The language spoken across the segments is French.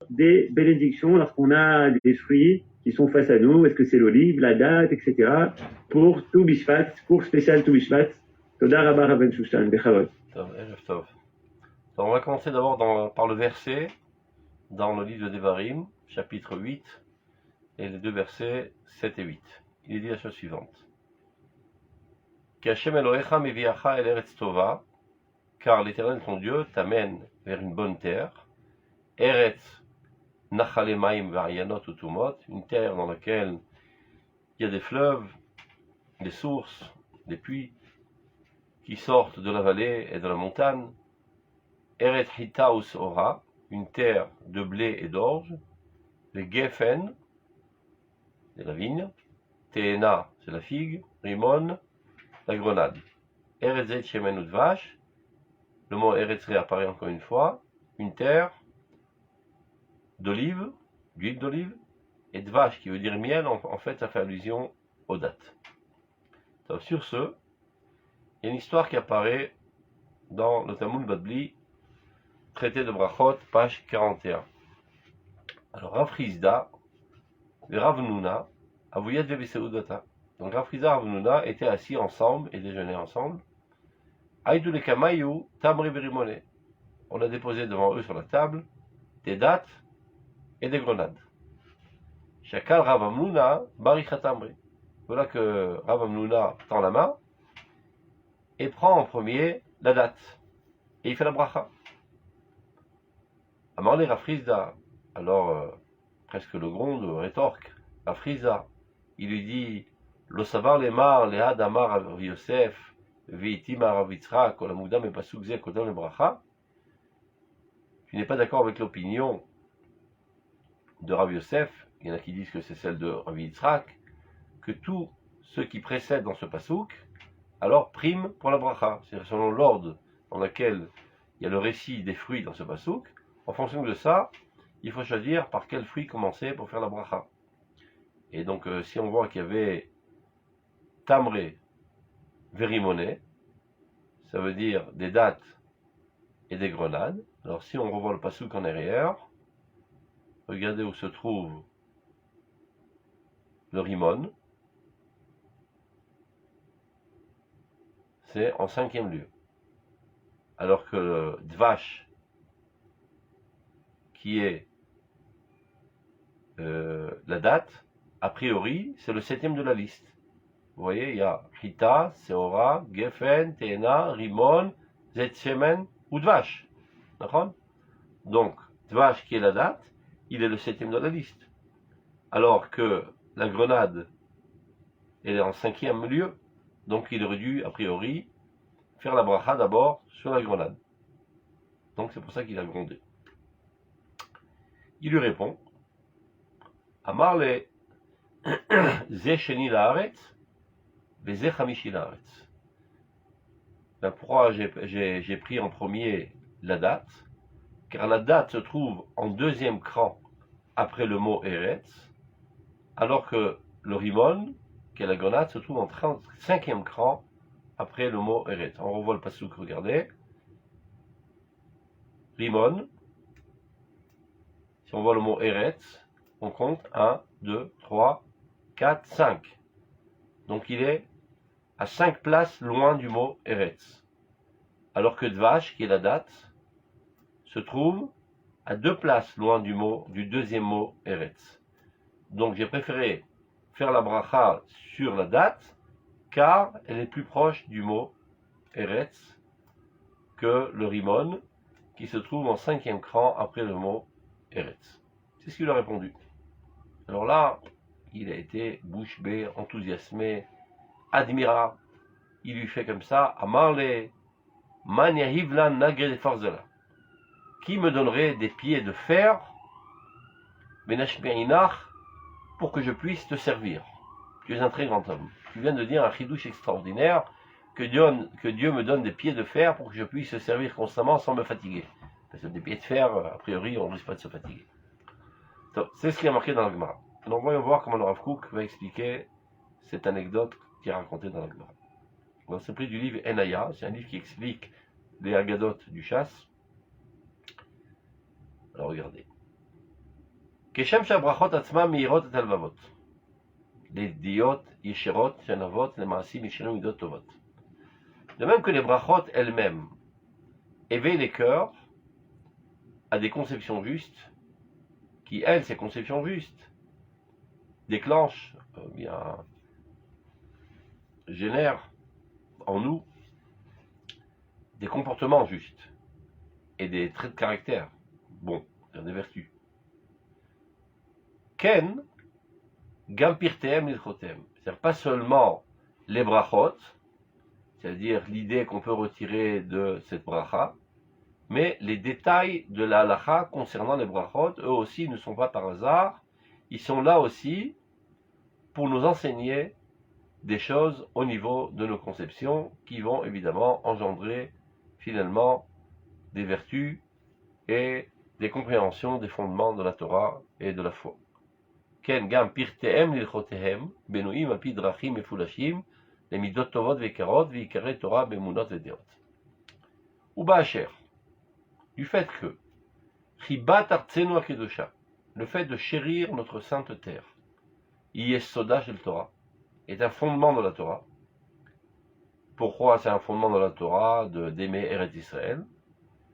des bénédictions lorsqu'on a des fruits qui sont face à nous. Est-ce que c'est l'olive, la date, etc. Pour tout Bishvat, cours spécial tout Bishvat. Toda Rabba Raven Shushan, Bechavot. Erev Tov. Donc, on va commencer d'abord par le verset dans le livre de Devarim, chapitre 8, et les deux versets 7 et 8. Il est dit la chose suivante. Qu'Hashem Elohecha meviacha el eretz tova, car l'Éternel ton Dieu t'amène vers une bonne terre, Eretz Nachale Maim Varianot Utumot, une terre dans laquelle il y a des fleuves, des sources, des puits qui sortent de la vallée et de la montagne, Eretz Hitaus Ora, une terre de blé et d'orge, les Geffen, c'est la vigne, Teena, c'est la figue, Rimon, la grenade. Eretzet Shemen Udvash, le mot Eretz réapparaît encore une fois, une terre d'olive, d'huile d'olive, et Dvash qui veut dire miel, en fait ça fait allusion aux dates. Donc, sur ce, il y a une histoire qui apparaît dans le Talmud Babli, traité de Brachot, page 41. Alors Rav Chizda, et Rav Nuna, Avuyat Vebeseudata. Donc Rav Chizda et Rav Nuna étaient assis ensemble et déjeunaient ensemble. Aïdou le Kamayu, Tamri Berimone. On a déposé devant eux sur la table des dattes et des grenades. Shakal Rav Amnuna, Barichatamri. Voilà que Rav Amnuna tend la main et prend en premier la date. Et il fait la bracha. Amarle Rav Chizda, alors presque le gronde rétorque, Rav Chizda, il lui dit, Lo savar lemar lehad amar Rav Yosef, veitima Rav Yitzhak, olamudam et pasuk ze kodam le bracha. Tu n'es pas d'accord avec l'opinion de Rav Yosef, il y en a qui disent que c'est celle de Rav Yitzhak, que tous ceux qui précèdent dans ce pasuk, alors priment pour la bracha. C'est-à-dire selon l'ordre dans lequel il y a le récit des fruits dans ce pasuk, en fonction de ça, il faut choisir par quel fruit commencer pour faire la bracha. Et donc, si on voit qu'il y avait tamré, vérimone, ça veut dire des dattes et des grenades. Alors, si on revoit le pasuk en arrière, regardez où se trouve le rimon. C'est en 5e lieu. Alors que le dvash, qui est la date, a priori, c'est le 7e de la liste. Vous voyez, il y a Chita, Seora, Geffen, Teena, Rimon, Zetchemen ou Dvash. D'accord? Donc, Dvash qui est la date, il est le 7e de la liste. Alors que la grenade, elle est en 5e lieu. Donc, il aurait dû, a priori, faire la bracha d'abord sur la grenade. Donc, c'est pour ça qu'il a grondé. Il lui répond, Amarle, Ze Sheni Laaretz, Ze Chamishi Laaretz. Ben pourquoi j'ai pris en premier la date? Car la date se trouve en 2e cran après le mot Eretz, alors que le Rimon, qui est la grenade, se trouve en 5e cran après le mot Eretz. On revoit le pasuk, regardez. Rimon, si on voit le mot Eretz, on compte 1, 2, 3, 4, 5. Donc il est à 5 places loin du mot Eretz. Alors que Dvash, qui est la date, se trouve à 2 places loin du 2e mot Eretz. Donc j'ai préféré faire la bracha sur la date, car elle est plus proche du mot Eretz que le Rimon, qui se trouve en 5e cran après le mot Eretz. C'est ce qu'il a répondu. Alors là, il a été bouche bée, enthousiasmé, admira. Il lui fait comme ça, Amarle, Man yahivlan nagre de farzela. Qui me donnerait des pieds de fer, benashmeinach, pour que je puisse te servir? Tu es un très grand homme. Tu viens de dire un chidouche extraordinaire, que Dieu me donne des pieds de fer pour que je puisse se servir constamment sans me fatiguer. Parce que des pieds de fer, a priori, on ne risque pas de se fatiguer. C'est ce qui est marqué dans la Gemara. Alors voyons voir comment le Rav Kook va expliquer cette anecdote qui est racontée dans la Gemara. C'est pris du livre Enaya, c'est un livre qui explique les agadotes du chasse. Alors regardez. כשם שהברכות עצמן מאירות את הלבבות. לידיעות ישירות שנבות למעשים ישירים מידות טובות. De même que les brachot elles-mêmes éveillent les cœurs à des conceptions justes, qui, elles, ces conceptions justes, déclenchent, génèrent en nous des comportements justes et des traits de caractère bons, des vertus. Ken, gampirtem lilchotem, c'est-à-dire pas seulement les brachot, c'est-à-dire l'idée qu'on peut retirer de cette bracha, mais les détails de la halacha concernant les brachot, eux aussi ne sont pas par hasard, ils sont là aussi pour nous enseigner des choses au niveau de nos conceptions qui vont évidemment engendrer finalement des vertus et des compréhensions des fondements de la Torah et de la foi. Ken gam pirtehem lilchotehem benuim al pi drachim mefulashim למidot tovot vekarot veikare Torah bemunot vedeot. Ou ba'asher, du fait que chibat artzenu akedosha, le fait de chérir notre sainte terre, yesoda shel Torah, est un fondement de la Torah. Pourquoi c'est un fondement de la Torah d'aimer Eretz Israël?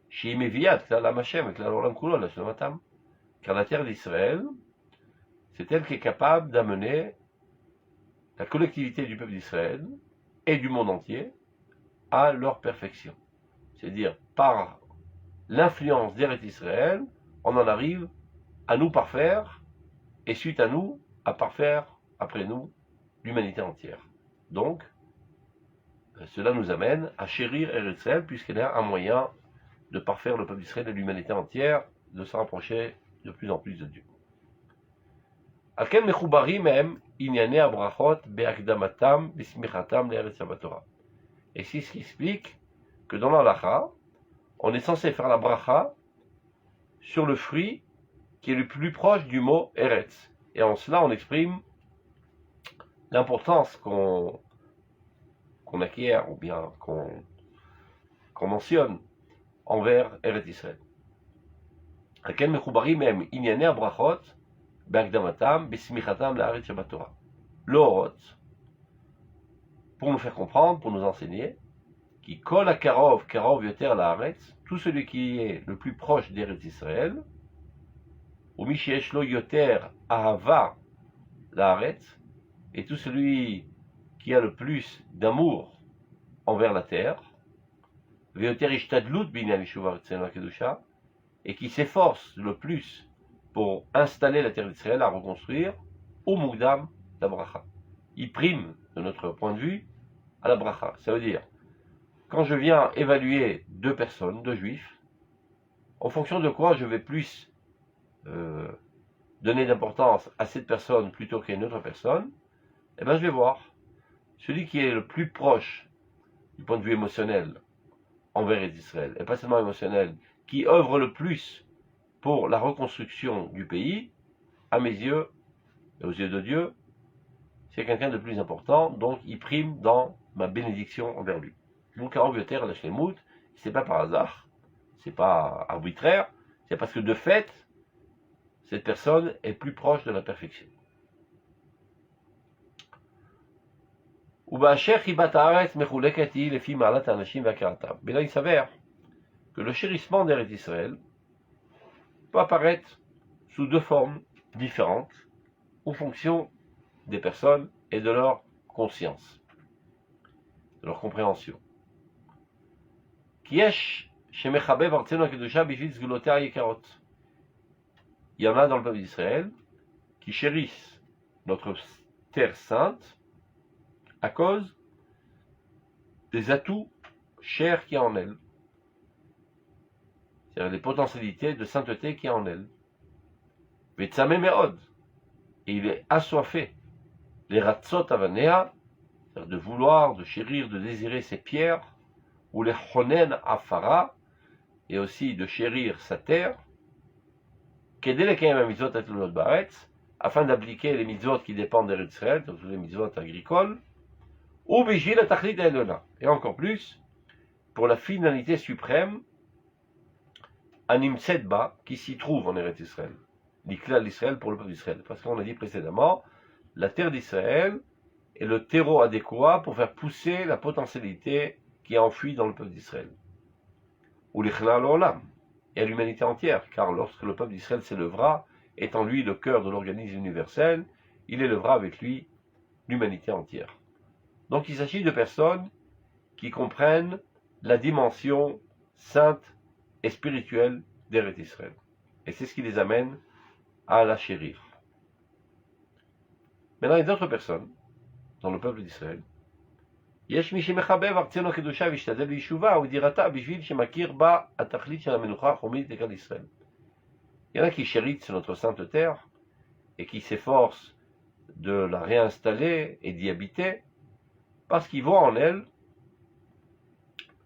Shehi meviat klal am Hashem klal olam kulo l'ashlamatam, car la terre d'Israël, c'est elle qui est capable d'amener la collectivité du peuple d'Israël et du monde entier à leur perfection. C'est-à-dire, par l'influence d'Eretz Israël, on en arrive à nous parfaire, et suite à nous, à parfaire, après nous, l'humanité entière. Donc, cela nous amène à chérir Eretz Israël, puisqu'elle est un moyen de parfaire le peuple d'Israël et l'humanité entière, de se rapprocher de plus en plus de Dieu. על כן מחוברים הם ענייני הברכות בהקדמתם בסמיכתם לארץ שבתורה. Et c'est ce qui explique que dans l'halakha, on est censé faire la bracha sur le fruit qui est le plus proche du mot Eretz. Et en cela, on exprime l'importance qu'on acquiert ou bien qu'on mentionne envers Eretz Israël. על כן מחוברים הם ענייני הברכות בהקדמתם בסמיכתם לארץ שבתורה. L'orot, pour nous faire comprendre, pour nous enseigner, qui kol akarov karov yoter laaretz, tout celui qui est le plus proche d'Eretz Israël, ou mi sheyesh lo yoter ahava laaretz, et tout celui qui a le plus d'amour envers la terre, veyoter ishtadlut binyan yishuv aretzenu hakedusha, et qui s'efforce le plus pour installer la terre d'Israël à reconstruire, au mugdam la bracha. Il prime, de notre point de vue, à la bracha. Ça veut dire, quand je viens évaluer deux personnes, deux juifs, en fonction de quoi je vais plus donner d'importance à cette personne plutôt qu'à une autre personne, eh bien je vais voir celui qui est le plus proche du point de vue émotionnel envers Israël, et pas seulement émotionnel, qui œuvre le plus pour la reconstruction du pays, à mes yeux, et aux yeux de Dieu, c'est quelqu'un de plus important, donc il prime dans ma bénédiction envers lui. Donc, la Shlemut, c'est pas par hasard, c'est pas arbitraire, c'est parce que de fait, cette personne est plus proche de la perfection. Mais là, il s'avère que le chérissement d'Eretz Israël peut apparaître sous deux formes différentes en fonction des personnes et de leur conscience, de leur compréhension. Il y en a dans le peuple d'Israël qui chérissent notre terre sainte à cause des atouts chers qu'il y a en elle, c'est-à-dire les potentialités de sainteté qu'il y a en elle. Et il est assoiffé, les ratzot avanea, c'est-à-dire de vouloir, de chérir, de désirer ces pierres, ou les chonen afara, et aussi de chérir sa terre, afin d'appliquer les mitzvot qui dépendent d'Eretz Israël, donc les mitzvot agricoles, ou bijil atachlit elona, et encore plus, pour la finalité suprême, Anim Sedba, qui s'y trouve en Eretz Israël. l'Ikla l'Israël pour le peuple d'Israël. Parce qu'on a dit précédemment, la terre d'Israël est le terreau adéquat pour faire pousser la potentialité qui est enfouie dans le peuple d'Israël. Ou l'Ikhla l'Olam, et à l'humanité entière, car lorsque le peuple d'Israël s'élèvera, étant lui le cœur de l'organisme universel, il élèvera avec lui l'humanité entière. Donc il s'agit de personnes qui comprennent la dimension sainte et spirituelle d'Eretz Israël. Et c'est ce qui les amène à la chérir. Maintenant, il y a d'autres personnes dans le peuple d'Israël. יש מי שמחבב ארצנו קדושה וישתדל ביישובה ודירתה בשביל שמכיר בה התכלית של המנוחה החומית לכלל ישראל. Il y en a qui chérissent notre sainte terre et qui s'efforcent de la réinstaller et d'y habiter parce qu'ils voient en elle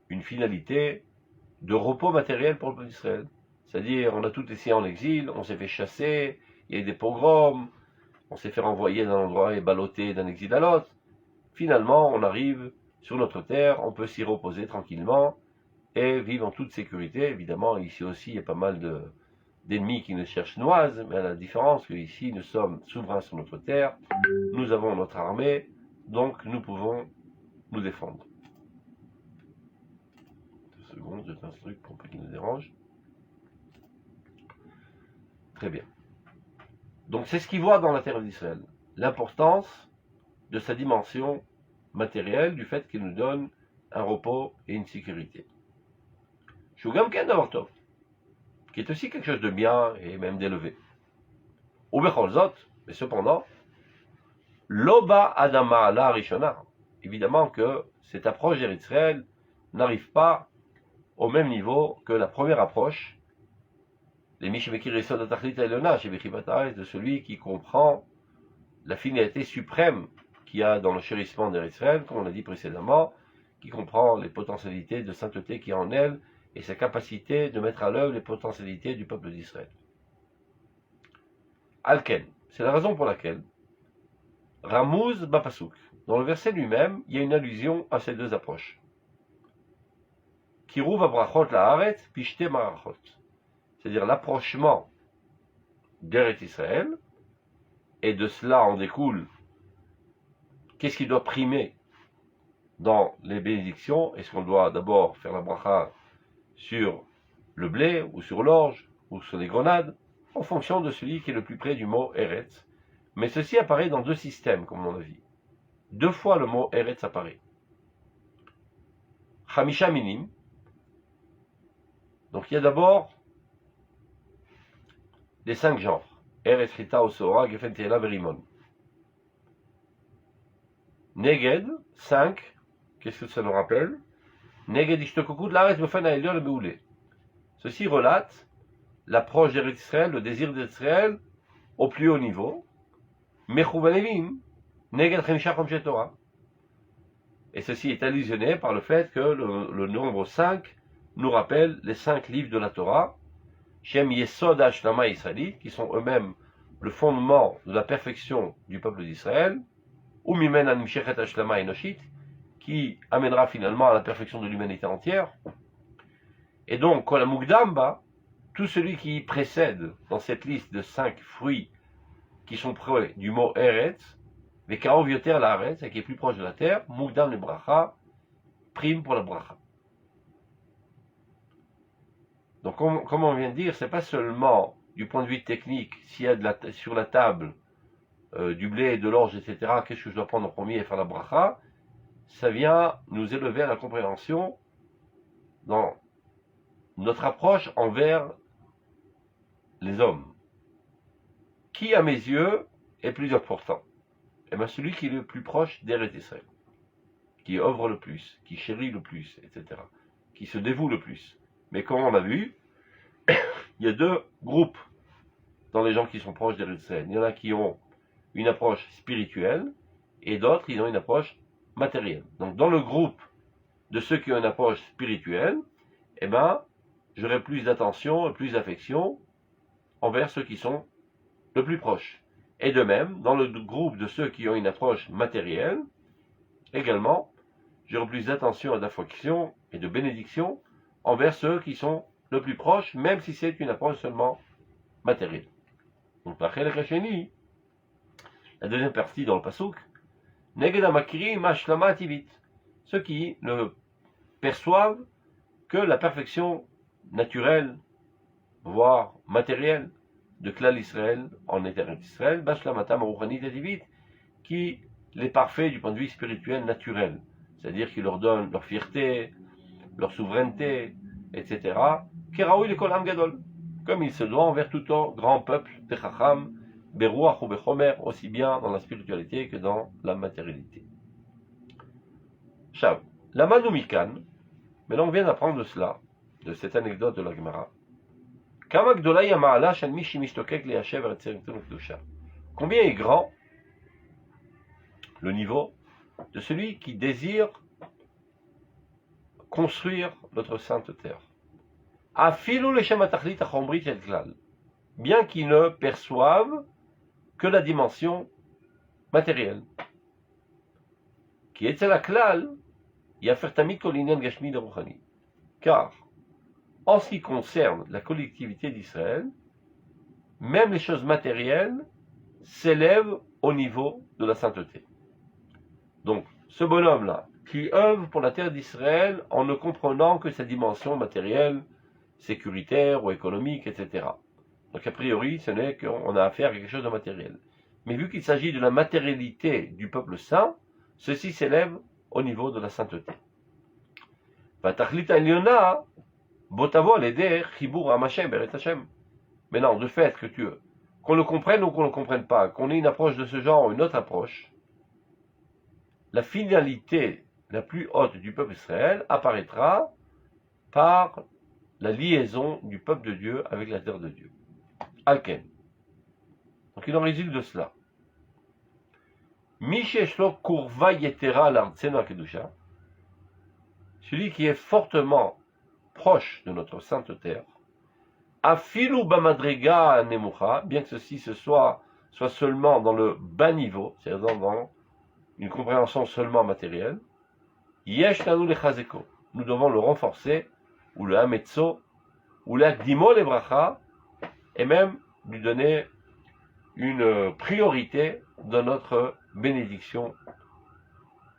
une finalité de repos matériel pour le peuple d'Israël. C'est-à-dire, on a tout essayé en exil, on s'est fait chasser, il y a eu des pogroms, on s'est fait renvoyer d'un endroit et balloter d'un exil à l'autre. Finalement, on arrive sur notre terre, on peut s'y reposer tranquillement et vivre en toute sécurité. Évidemment, ici aussi, il y a pas mal d'ennemis qui nous cherchent noise, mais à la différence qu'ici, nous sommes souverains sur notre terre, nous avons notre armée, donc nous pouvons nous défendre. 2 secondes, je un truc pour pas qu'il nous dérange. Très bien. Donc c'est ce qu'il voit dans la terre d'Israël, l'importance de sa dimension matérielle, du fait qu'il nous donne un repos et une sécurité. Shugam Ken Davartov, qui est aussi quelque chose de bien et même d'élevé. Ubecholzot, mais cependant, Loba Adama Ala Rishona, évidemment que cette approche d'Israël n'arrive pas au même niveau que la première approche, les Mishmekir Yesod Atachlit Elona, chez Bechibat de celui qui comprend la finalité suprême qu'il y a dans le chérissement d'Israël, comme on l'a dit précédemment, qui comprend les potentialités de sainteté qu'il y a en elle et sa capacité de mettre à l'œuvre les potentialités du peuple d'Israël. Alken, c'est la raison pour laquelle Ramuz Bapasuk, dans le verset lui-même, il y a une allusion à ces deux approches. Kiruv Abrachot La'aret, Pishte Marachot. C'est-à-dire l'approchement d'Eretz Israël, et de cela en découle qu'est-ce qui doit primer dans les bénédictions. Est-ce qu'on doit d'abord faire la bracha sur le blé, ou sur l'orge, ou sur les grenades, en fonction de celui qui est le plus près du mot Eretz. Mais ceci apparaît dans 2 systèmes, comme on a vu. 2 fois le mot Eretz apparaît. Chamisha Minim. Donc il y a d'abord les 5 genres. Eretz, Chita, Osora, Gefen, Tehela, Verimon. Neged, 5. Qu'est-ce que ça nous rappelle? Neged, Ishtokoku, Laret, Befen, Aelion, le Meoulé. Ceci relate l'approche d'Eretz Israël, le désir d'Israël au plus haut niveau. Mechouvelevim, Neged, Chemisha, Chomshet Torah. Et ceci est allusionné par le fait que le nombre 5 nous rappelle les 5 livres de la Torah, Shem Yesod Hashlama Israéli, qui sont eux-mêmes le fondement de la perfection du peuple d'Israël, ou Mimen Animshechet Hashlama Enoshit, qui amènera finalement à la perfection de l'humanité entière. Et donc, Kol Mugdamba, tout celui qui précède dans cette liste de 5 fruits qui sont près du mot Eretz, Vekarov Yoter la Eretz, et qui est plus proche de la terre, Mugdam le Bracha, prime pour la Bracha. Donc, comme on vient de dire, c'est pas seulement du point de vue technique, s'il y a sur la table du blé, de l'orge, etc., qu'est-ce que je dois prendre en premier et faire la bracha, ça vient nous élever à la compréhension dans notre approche envers les hommes. Qui, à mes yeux, est plus important? Eh bien, celui qui est le plus proche d'Eretz Israël, qui œuvre le plus, qui chérit le plus, etc., qui se dévoue le plus. Mais comme on a vu, il y a 2 groupes dans les gens qui sont proches d'Eretz Israël. Il y en a qui ont une approche spirituelle et d'autres qui ont une approche matérielle. Donc dans le groupe de ceux qui ont une approche spirituelle, eh ben, j'aurai plus d'attention et plus d'affection envers ceux qui sont le plus proches. Et de même, dans le groupe de ceux qui ont une approche matérielle, également, j'aurai plus d'attention et d'affection et de bénédiction envers ceux qui sont le plus proches, même si c'est une approche seulement matérielle. Donc, la deuxième partie dans le Pasuk, Neged Amakirim Ashlama Tivit, ceux qui ne perçoivent que la perfection naturelle, voire matérielle, de Klal Israël en Éternel Israël, Bashlamatam Rouhanit Tivit, qui les parfait du point de vue spirituel naturel, c'est-à-dire qui leur donne leur fierté, leur souveraineté, etc. Keraoui le Kol Am Gadol, comme il se doit envers tout grand peuple, Bechacham, Beruach ou Bechomer, aussi bien dans la spiritualité que dans la matérialité. Shav, la Manoumikan, maintenant on vient d'apprendre de cela, de cette anecdote de la Gemara. Combien est grand le niveau de celui qui désire construire notre sainte terre. Bien qu'il ne perçoive que la dimension matérielle. Qui est la klal, car en ce qui concerne la collectivité d'Israël, même les choses matérielles s'élèvent au niveau de la sainteté. Donc, ce bonhomme-là, qui œuvre pour la terre d'Israël en ne comprenant que sa dimension matérielle, sécuritaire ou économique, etc. Donc, a priori, ce n'est qu'on a affaire à quelque chose de matériel. Mais vu qu'il s'agit de la matérialité du peuple saint, ceci s'élève au niveau de la sainteté. Maintenant, de fait que qu'on le comprenne ou qu'on ne le comprenne pas, qu'on ait une approche de ce genre ou une autre approche, la finalité la plus haute du peuple Israël apparaîtra par la liaison du peuple de Dieu avec la terre de Dieu. Alken. Donc il en résulte de cela. Misheshlo kurva yetera l'artsena kedusha, celui qui est fortement proche de notre sainte terre, afilu bamadrega nemucha, bien que ceci soit seulement dans le bas niveau, c'est-à-dire dans une compréhension seulement matérielle, yesh lanu lechazeko, nous devons le renforcer, ou le hametzo, ou l'akdimo lebracha, et même lui donner une priorité dans notre bénédiction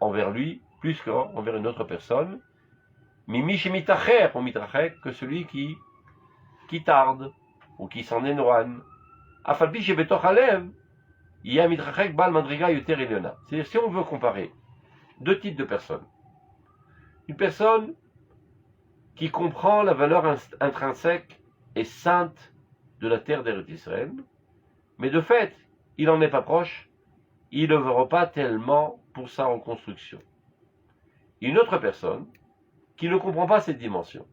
envers lui, plus qu'envers une autre personne, mimi shemitacher ou mitrachek, que celui qui tarde, ou qui s'en éloigne, afalpi shebetoch alev, yeh mitrachek bal madriga yoter eliona. C'est-à-dire, si on veut comparer deux types de personnes, une personne qui comprend la valeur intrinsèque et sainte de la terre d'Eretz Israël, mais de fait, il n'en est pas proche, il ne l'œuvre pas tellement pour sa reconstruction. Une autre personne qui ne comprend pas cette dimension,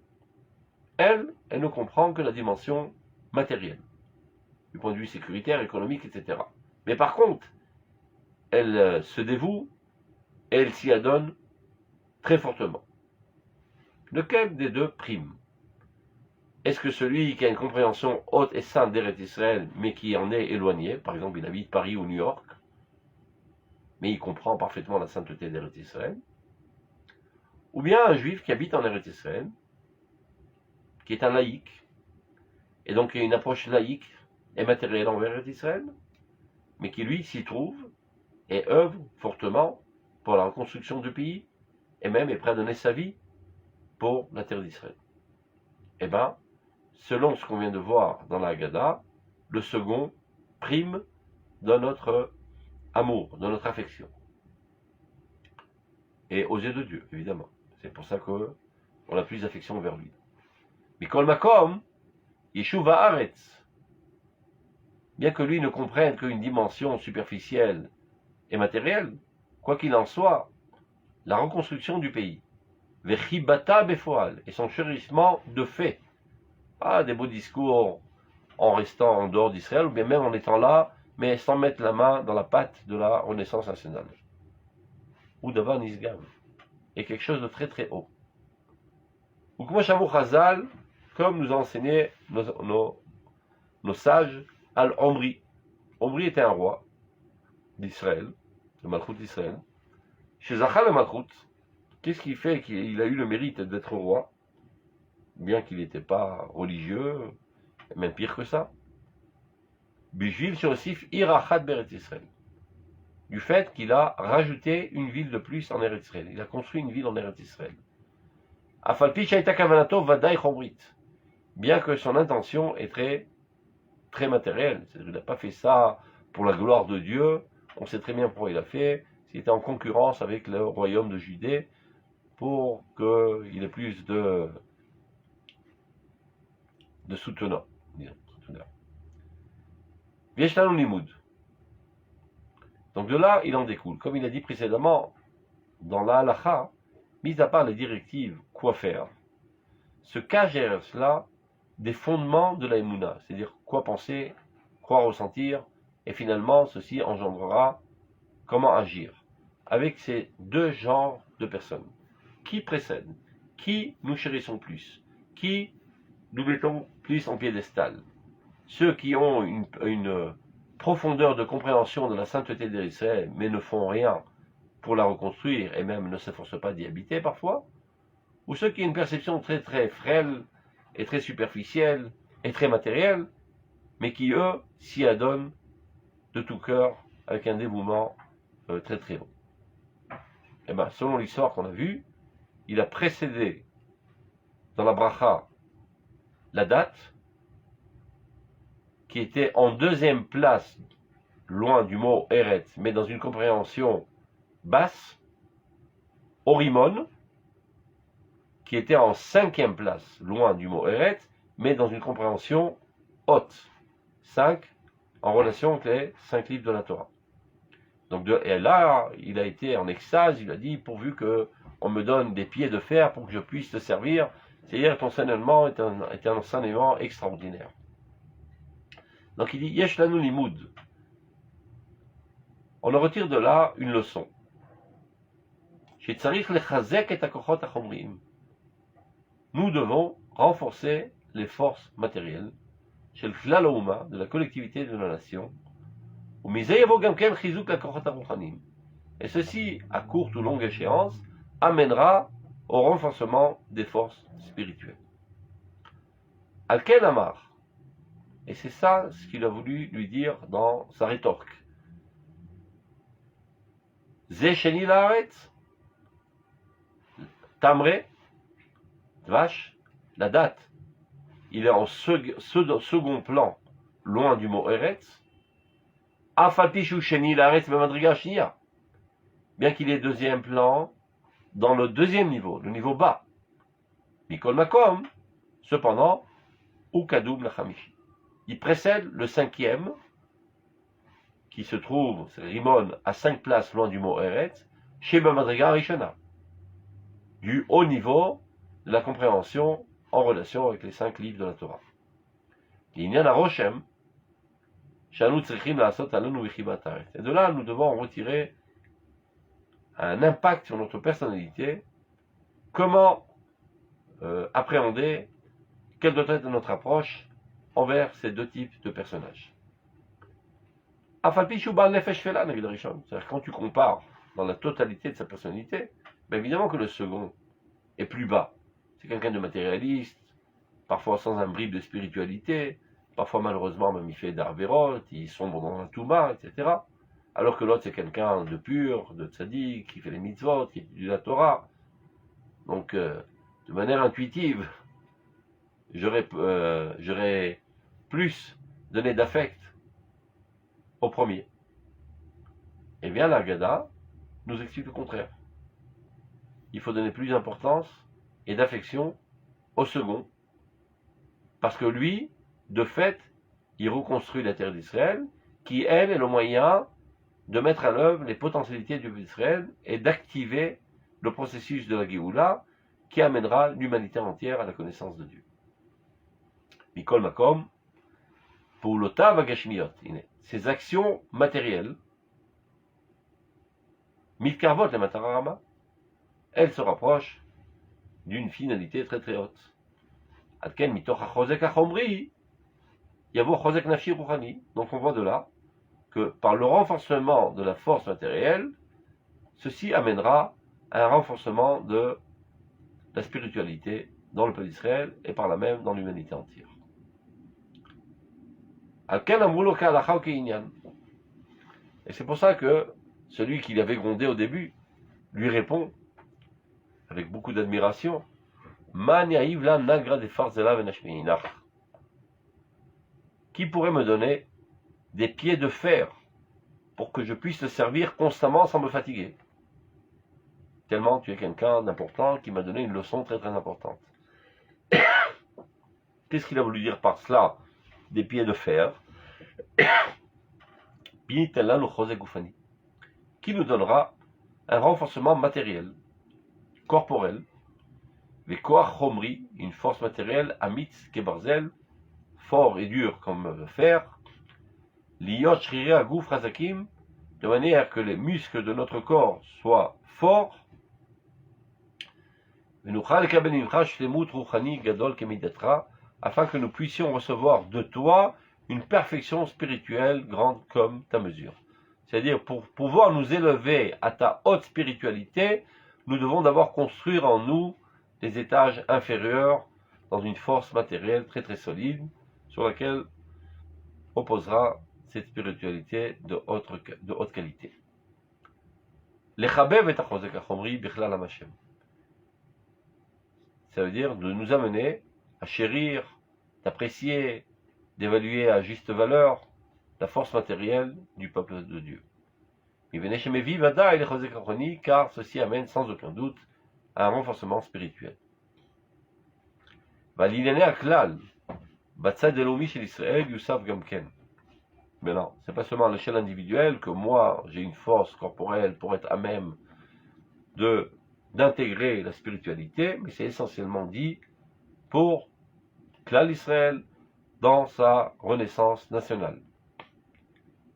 elle ne comprend que la dimension matérielle, du point de vue sécuritaire, économique, etc. Mais par contre, elle se dévoue et elle s'y adonne très fortement. Lequel des deux prime? Est-ce que celui qui a une compréhension haute et sainte d'Eretz Israël, mais qui en est éloigné, par exemple il habite Paris ou New York, mais il comprend parfaitement la sainteté d'Eretz Israël, ou bien un juif qui habite en Eretz Israël, qui est un laïc, et donc qui a une approche laïque et matérielle envers Eretz Israël, mais qui lui s'y trouve et œuvre fortement pour la reconstruction du pays, et même est prêt à donner sa vie pour la terre d'Israël. Eh bien, selon ce qu'on vient de voir dans la Haggadah, le second prime dans notre amour, dans notre affection. Et aux yeux de Dieu, évidemment. C'est pour ça qu'on a plus d'affection vers lui. Mais Kol Makom, Yeshuva Haaretz, bien que lui ne comprenne qu'une dimension superficielle et matérielle, quoi qu'il en soit, la reconstruction du pays, Vechibata Befoal, et son chérissement de fait, pas des beaux discours en restant en dehors d'Israël, ou bien même en étant là, mais sans mettre la main dans la pâte de la Renaissance nationale. Ou d'avoir Nisgam, et quelque chose de très très haut. Ou comme Shamu Chazal, comme nous ont enseigné nos sages, Al-Omri. Omri était un roi d'Israël, le Malchut d'Israël. Chez Zachal le Malchut, qu'est-ce qui fait qu'il a eu le mérite d'être roi, bien qu'il n'était pas religieux, même pire que ça? Bishvil Shosif Irachat Beret Israël. Du fait qu'il a rajouté une ville de plus en Eretz Israël. Il a construit une ville en Eretz Israël. Afalpi Shaita Kavanato Vadai Chomrit. Bien que son intention est très matérielle. Il n'a pas fait ça pour la gloire de Dieu. On sait très bien pourquoi il a fait. C'était en concurrence avec le royaume de Judée pour qu'il ait plus de soutenants. Vieshlanu Limoud. Donc de là, il en découle. Comme il a dit précédemment, dans la halacha, mis à part les directives quoi faire, se cache derrière cela des fondements de la Emouna, c'est-à-dire quoi penser, quoi ressentir, et finalement ceci engendrera comment agir, avec ces deux genres de personnes. Qui précède? Qui nous chérissons plus? Qui nous mettons plus en piédestal? Ceux qui ont une profondeur de compréhension de la sainteté d'Israël, mais ne font rien pour la reconstruire, et même ne s'efforcent pas d'y habiter parfois, ou ceux qui ont une perception très frêle, et très superficielle, et très matérielle, mais qui, eux, s'y adonnent de tout cœur, avec un dévouement très haut. Et bien, selon l'histoire qu'on a vue, il a précédé dans la bracha la date, qui était en deuxième place, loin du mot Eretz, mais dans une compréhension basse, Orimon, qui était en cinquième place, loin du mot Eretz, mais dans une compréhension haute, 5, en relation avec les 5 livres de la Torah. Donc et là, il a été en extase, il a dit, pourvu qu'on me donne des pieds de fer pour que je puisse te servir, c'est-à-dire ton enseignement est un enseignement extraordinaire. Donc il dit, Yesh lanu limoud. On en retire de là une leçon. Shetzarich lechazek et hakochot hachomrim. Nous devons renforcer les forces matérielles chez le klal haouma, de la collectivité de la nation, et ceci, à courte ou longue échéance, amènera au renforcement des forces spirituelles. Al-Ken Amar, et c'est ça ce qu'il a voulu lui dire dans sa rétorque. Ze sheni laaretz, Tamre, Dvash, la date, il est en second plan, loin du mot Eretz, Afalpishu sheni laaretz bemadriga shnia, bien qu'il est deuxième plan, dans le deuxième niveau, le niveau bas. Mikol makom, cependant, Ukadoum la Chamishi. Il précède le cinquième, qui se trouve, c'est Rimon, à 5 places loin du mot Eretz, chez Bamadriga Rishana, du haut niveau de la compréhension en relation avec les 5 livres de la Torah. L'inyan Roshem, Shanu Tzrichim Laasot Alonu Vichibat Haaretz. Et de là, nous devons en retirer un impact sur notre personnalité, comment appréhender, quelle doit être notre approche envers ces deux types de personnages. C'est-à-dire quand tu compares dans la totalité de sa personnalité, bien évidemment que le second est plus bas. C'est quelqu'un de matérialiste, parfois sans un bribe de spiritualité, parfois malheureusement même il fait d'arvérot, il sombre dans un touma, etc. Alors que l'autre c'est quelqu'un de pur, de tzaddik, qui fait les mitzvot, qui étudie la Torah. Donc de manière intuitive, j'aurais plus donné d'affect au premier. Eh bien, l'Agada nous explique le contraire. Il faut donner plus d'importance et d'affection au second, parce que lui, de fait, il reconstruit la terre d'Israël, qui, elle, est le moyen de mettre à l'œuvre les potentialités du peuple d'Israël et d'activer le processus de la Géoula qui amènera l'humanité entière à la connaissance de Dieu. Mikol Makom, Poulotav Agashmiot, ces actions matérielles, Mitkarvot le Matararama, elles se rapprochent d'une finalité très haute. Adken Mitoch HaChozek HaChomri, Yavo Chozek Nafshi Rouhani. Donc on voit de là que par le renforcement de la force matérielle, ceci amènera à un renforcement de la spiritualité dans le peuple d'Israël et par là même dans l'humanité entière. Et c'est pour ça que celui qui l'avait grondé au début lui répond avec beaucoup d'admiration, qui pourrait me donner des pieds de fer pour que je puisse te servir constamment sans me fatiguer? Tellement tu es quelqu'un d'important qui m'a donné une leçon très très importante. Qu'est-ce qu'il a voulu dire par cela? Des pieds de fer. Qui nous donnera un renforcement matériel, corporel, une force matérielle, amitz kebarzel, fort et dur comme le fer, liot shrire agouf razakim, de manière que les muscles de notre corps soient forts, afin que nous puissions recevoir de toi une perfection spirituelle grande comme ta mesure. C'est-à-dire, pour pouvoir nous élever à ta haute spiritualité, nous devons d'abord construire en nous des étages inférieurs dans une force matérielle très très solide sur laquelle opposera cette spiritualité de haute qualité. Ça veut dire de nous amener à chérir, d'apprécier, d'évaluer à juste valeur la force matérielle du peuple de Dieu. Car ceci amène sans aucun doute à un renforcement spirituel. Mais non, c'est pas seulement à l'échelle individuelle que moi j'ai une force corporelle pour être à même d'intégrer la spiritualité, mais c'est essentiellement dit pour Klal Israël dans sa renaissance nationale.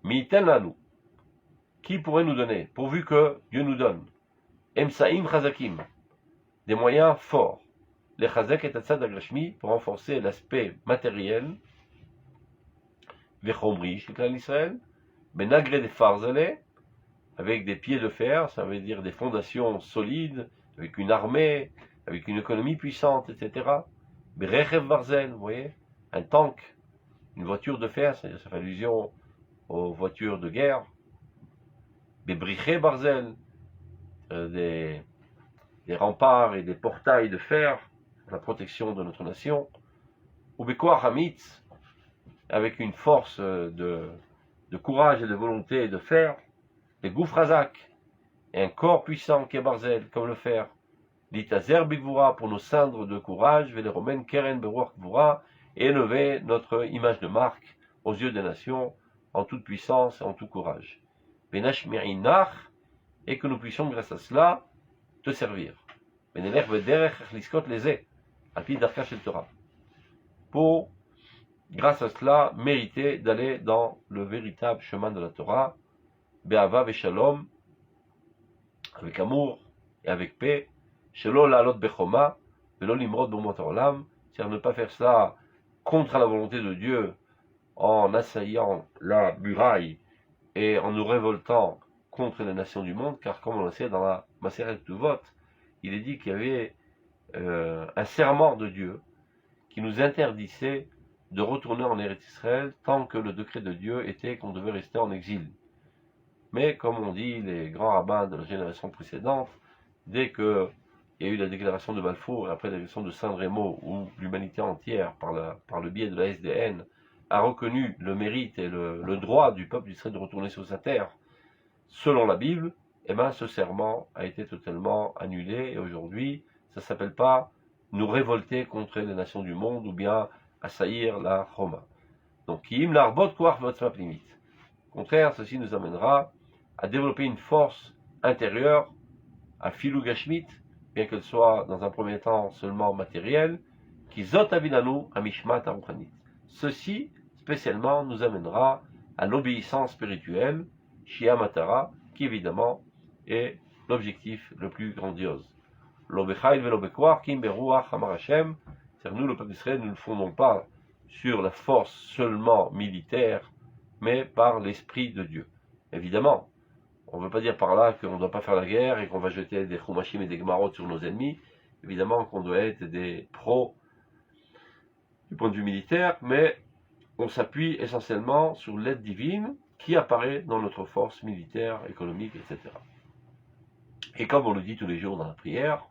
Mi'iten qui pourrait nous donner, pourvu que Dieu nous donne, Emsaim Chazakim, des moyens forts, les Chazak et Tatzad Agrashmi, pour renforcer l'aspect matériel, Vechomri chez Klal Israël, Benagre de Farzale, avec des pieds de fer, ça veut dire des fondations solides, avec une armée, avec une économie puissante, etc. Berechev Barzel, vous voyez, un tank, une voiture de fer, ça fait allusion aux voitures de guerre. Bebriché Barzel, des remparts et des portails de fer pour la protection de notre nation. Ou Bekoach Hamitz, avec une force de courage et de volonté de fer. Les Goufrazak, et un corps puissant qui est Barzel, comme le fer. L'Itazer Bigvura, pour nos cendres de courage, les Romaines Keren Beruach Gvura, et élever notre image de marque aux yeux des nations, en toute puissance et en tout courage. Benashmi'inach, et que nous puissions, grâce à cela, te servir. Benelech Vederech Liskot Leze, Alpi Darka Shel Torah. Pour, grâce à cela, mériter d'aller dans le véritable chemin de la Torah, Be'ava Veshalom, avec amour et avec paix, Shelo La'alot Bechoma, Velo Limrod B'umot Olam, c'est-à-dire ne pas faire cela contre la volonté de Dieu, en assaillant la muraille et en nous révoltant contre les nations du monde, car comme on le sait dans la Maseret Tuvot, il est dit qu'il y avait un serment de Dieu qui nous interdisait de retourner en Eretz Israël tant que le décret de Dieu était qu'on devait rester en exil. Mais comme on dit les grands rabbins de la génération précédente, dès qu'il y a eu la déclaration de Balfour et après la déclaration de San Remo, où l'humanité entière, par le biais de la SDN, a reconnu le mérite et le droit du peuple d'Israël de retourner sur sa terre, selon la Bible, eh bien ce serment a été totalement annulé, et aujourd'hui, ça ne s'appelle pas nous révolter contre les nations du monde, ou bien assaillir la Roma. Donc, Im l'arbot koach votzma pnimit. Au contraire, ceci nous amènera à développer une force intérieure, à filou gashmit, bien qu'elle soit dans un premier temps seulement matérielle, qui zot avinanu amishmat aruchanit. Ceci, spécialement, nous amènera à l'obéissance spirituelle, Shia Matara, qui évidemment est l'objectif le plus grandiose. L'obechayl velobekwar kim beruach amar Hashem, c'est-à-dire nous, le peuple d'Israël, nous ne fondons pas sur la force seulement militaire, mais par l'esprit de Dieu. Évidemment, on ne veut pas dire par là qu'on ne doit pas faire la guerre et qu'on va jeter des chumashim et des gemarot sur nos ennemis. Évidemment qu'on doit être des pros du point de vue militaire, mais on s'appuie essentiellement sur l'aide divine qui apparaît dans notre force militaire, économique, etc. Et comme on le dit tous les jours dans la prière,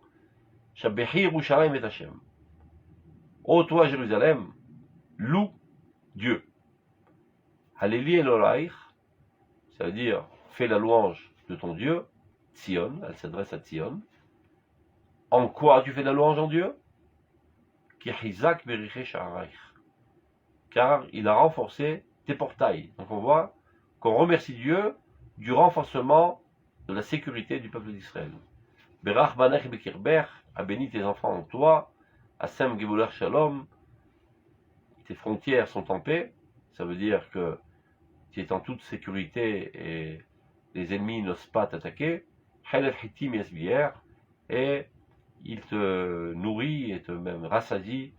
Shabbechi Yerushalayim et Hashem. Ô toi Jérusalem, loue Dieu. Haleli Eloraich, ça veut dire fais la louange de ton Dieu. Tzion, elle s'adresse à Tzion. En quoi tu fais la louange en Dieu? Kihizak Beriche Sha'araich. Car il a renforcé tes portails. Donc on voit qu'on remercie Dieu du renforcement de la sécurité du peuple d'Israël. Berach Banech Bekirber, a béni tes enfants en toi. Asem Gevuler Shalom, tes frontières sont en paix. Ça veut dire que tu es en toute sécurité et les ennemis n'osent pas t'attaquer. Helef Hitim Yesbier, et il te nourrit et te même rassasie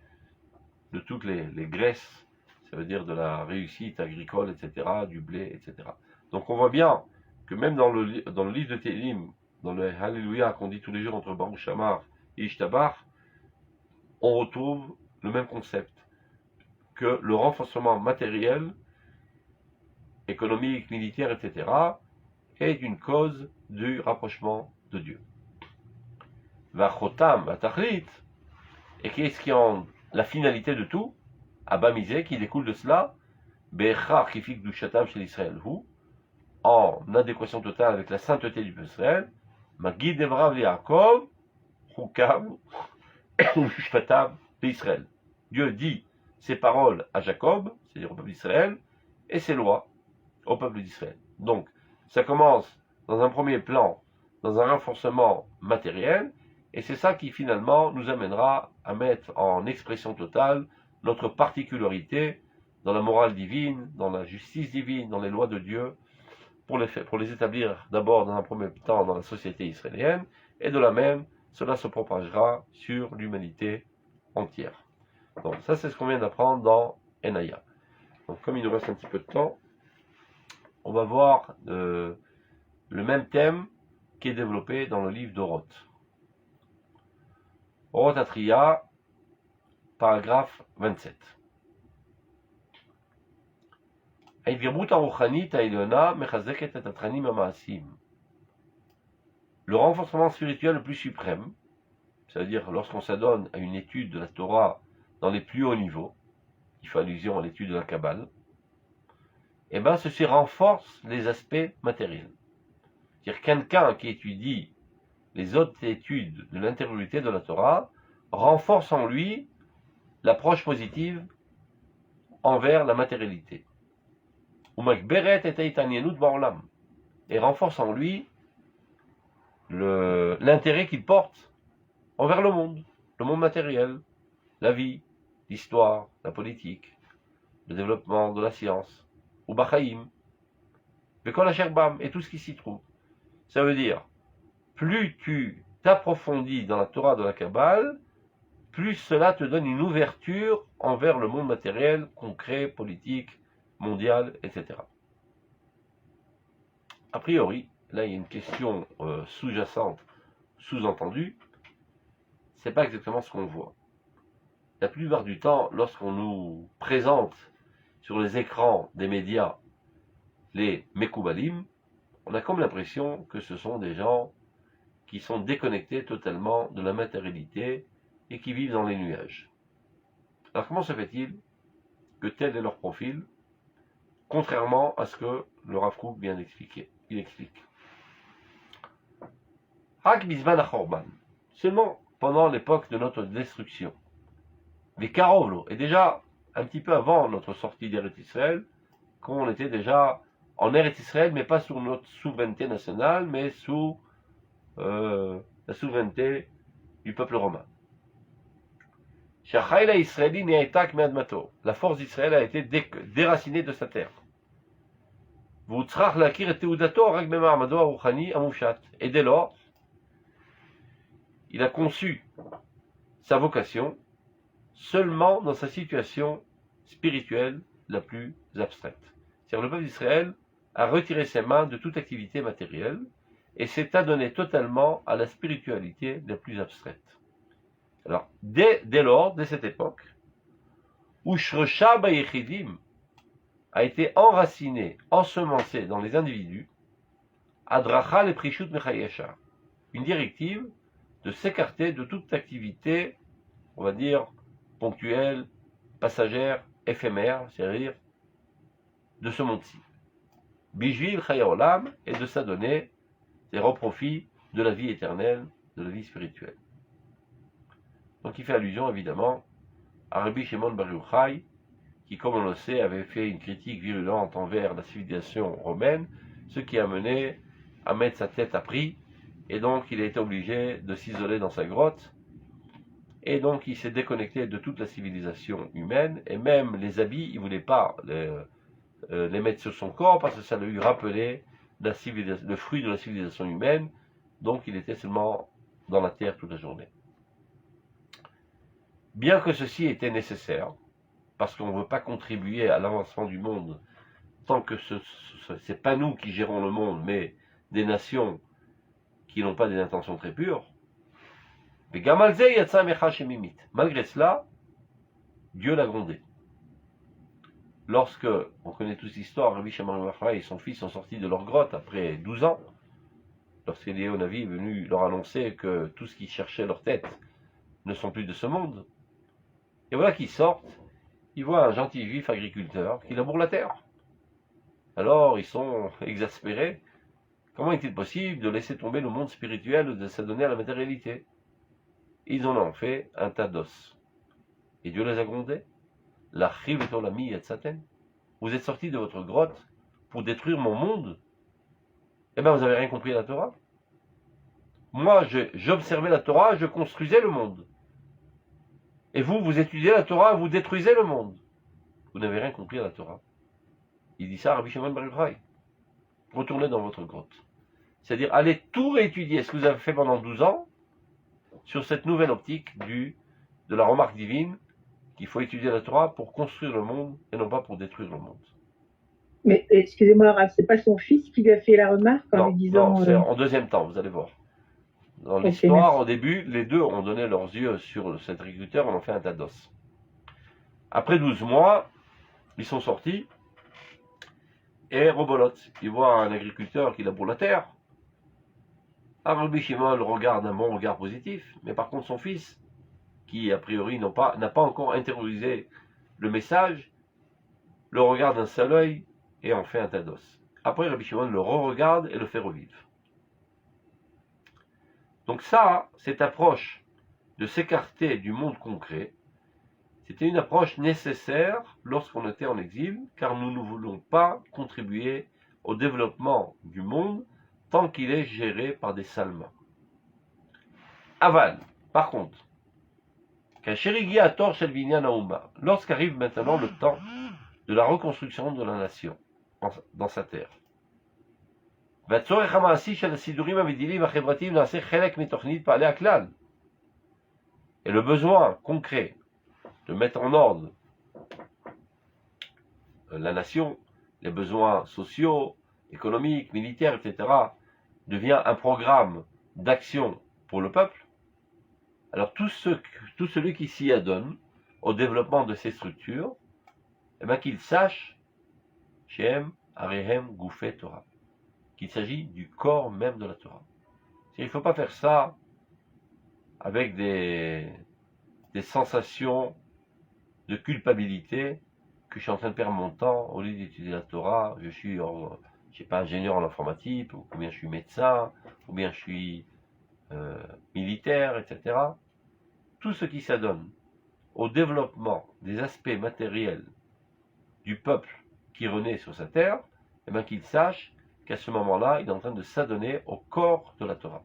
de toutes les graisses, ça veut dire de la réussite agricole, etc., du blé, etc. Donc on voit bien que même dans le livre de Télim, dans le Alléluia qu'on dit tous les jours entre Baruch Shamar et Ishtabar, on retrouve le même concept, que le renforcement matériel, économique, militaire, etc., est une cause du rapprochement de Dieu. Vachotam, Atachlit, et qu'est-ce qui est la finalité de tout, Abamisé, qui découle de cela, Bechar Kifik du Shatam chez l'Israël, en adéquation totale avec la sainteté du peuple d'Israël, Magid Devrav Yaakov, Chukam, Shpatam d'Israël. Dieu dit ses paroles à Jacob, c'est-à-dire au peuple d'Israël, et ses lois au peuple d'Israël. Donc, ça commence dans un premier plan, dans un renforcement matériel, et c'est ça qui finalement nous amènera à mettre en expression totale notre particularité dans la morale divine, dans la justice divine, dans les lois de Dieu, pour les établir d'abord dans un premier temps dans la société israélienne, et de la même, cela se propagera sur l'humanité entière. Donc ça c'est ce qu'on vient d'apprendre dans Enaya. Donc comme il nous reste un petit peu de temps, on va voir le même thème qui est développé dans le livre d'Oroth. Oroth Atria, paragraphe 27. Le renforcement spirituel le plus suprême, c'est-à-dire lorsqu'on s'adonne à une étude de la Torah dans les plus hauts niveaux, qui fait allusion à l'étude de la Kabbale, et bien ceci renforce les aspects matériels. C'est-à-dire quelqu'un qui étudie les autres études de l'intériorité de la Torah renforce en lui l'approche positive envers la matérialité. Et renforce en lui l'intérêt qu'il porte envers le monde matériel, la vie, l'histoire, la politique, le développement de la science, ou Bachaïm, Bekol Asherbam, et tout ce qui s'y trouve. Ça veut dire, plus tu t'approfondis dans la Torah de la Kabbale, plus cela te donne une ouverture envers le monde matériel, concret, politique, mondial, etc. A priori, là il y a une question sous-jacente, sous-entendue, c'est pas exactement ce qu'on voit. La plupart du temps, lorsqu'on nous présente sur les écrans des médias les Mekoubalim, on a comme l'impression que ce sont des gens qui sont déconnectés totalement de la matérialité et qui vivent dans les nuages. Alors comment se fait-il que tel est leur profil, contrairement à ce que le Rav Kook vient d'expliquer? Il explique. Hak Bizman Achorban, seulement pendant l'époque de notre destruction. Les Karovlo, et déjà un petit peu avant notre sortie d'Eretz Israël, quand on était déjà en Eretz Israël, mais pas sous notre souveraineté nationale, mais sous la souveraineté du peuple romain. La force d'Israël a été déracinée de sa terre. Et dès lors, il a conçu sa vocation seulement dans sa situation spirituelle la plus abstraite. C'est-à-dire le peuple d'Israël a retiré ses mains de toute activité matérielle et s'est adonné totalement à la spiritualité la plus abstraite. Alors, dès lors, dès cette époque, Ushresha Bayechidim, a été enraciné, ensemencé dans les individus, Adracha le Prishut Mechayesha, une directive de s'écarter de toute activité, on va dire, ponctuelle, passagère, éphémère, c'est-à-dire de ce monde-ci. Bijvil Chayaolam, et de s'adonner, c'est-à-dire au profit de la vie éternelle, de la vie spirituelle. Donc il fait allusion évidemment à Rabbi Shimon Bar Yochai, qui, comme on le sait, avait fait une critique virulente envers la civilisation romaine, ce qui a mené à mettre sa tête à prix, et donc il a été obligé de s'isoler dans sa grotte, et donc il s'est déconnecté de toute la civilisation humaine, et même les habits, il ne voulait pas les mettre sur son corps, parce que ça lui rappelait le fruit de la civilisation humaine, donc il était seulement dans la terre toute la journée. Bien que ceci était nécessaire, parce qu'on ne veut pas contribuer à l'avancement du monde, tant que ce n'est pas nous qui gérons le monde, mais des nations qui n'ont pas des intentions très pures. Malgré cela, Dieu l'a grondé. Lorsque, on connaît tous l'histoire, Rabbi Shimon Bar Yochai et son fils sont sortis de leur grotte après 12 ans, lorsqu'Eliyahu Navi est venu leur annoncer que tout ce qui cherchait leur tête ne sont plus de ce monde. Et voilà qu'ils sortent, ils voient un gentil juif agriculteur qui laboure la terre. Alors ils sont exaspérés. Comment est-il possible de laisser tomber le monde spirituel ou de s'adonner à la matérialité? Ils en ont fait un tas d'os. Et Dieu les a grondés. La chivetolami et saten. Vous êtes sortis de votre grotte pour détruire mon monde? Eh bien, vous n'avez rien compris à la Torah. Moi, j'observais la Torah, je construisais le monde. Et vous, vous étudiez la Torah, vous détruisez le monde. Vous n'avez rien compris à la Torah. Il dit ça à Rabbi Shimon Bar Yochai. Retournez dans votre grotte. C'est-à-dire, allez tout réétudier, ce que vous avez fait pendant 12 ans, sur cette nouvelle optique de la remarque divine, qu'il faut étudier la Torah pour construire le monde, et non pas pour détruire le monde. Mais excusez-moi, c'est pas son fils qui lui a fait la remarque en lui disant... Non, c'est en deuxième temps, vous allez voir. Dans l'histoire, au début, les deux ont donné leurs yeux sur cet agriculteur, on en fait un tas d'os. Après 12 mois, ils sont sortis, et rebolote. Ils voient un agriculteur qui laboure la terre. Rabbi Shimon le regarde d'un bon regard positif, mais par contre son fils, qui a priori n'a pas encore intériorisé le message, le regarde d'un seul œil et en fait un tas d'os. Après, Rabbi Shimon le re-regarde et le fait revivre. Donc ça, cette approche de s'écarter du monde concret, c'était une approche nécessaire lorsqu'on était en exil, car nous ne voulons pas contribuer au développement du monde tant qu'il est géré par des salmas. Aval, par contre, lorsqu'arrive maintenant le temps de la reconstruction de la nation dans sa terre, et le besoin concret de mettre en ordre la nation, les besoins sociaux, économiques, militaires, etc., devient un programme d'action pour le peuple, alors tout celui qui s'y adonne au développement de ces structures, eh bien qu'il sache, Shem, Arehem, Goufet, Torah, qu'il s'agit du corps même de la Torah. Il ne faut pas faire ça avec des sensations de culpabilité, que je suis en train de perdre mon temps, au lieu d'étudier la Torah, je suis, je sais pas, ingénieur en informatique, ou bien je suis médecin, ou bien je suis militaire, etc. Tout ce qui s'adonne au développement des aspects matériels du peuple qui renaît sur sa terre, eh bien qu'il sache qu'à ce moment-là, il est en train de s'adonner au corps de la Torah.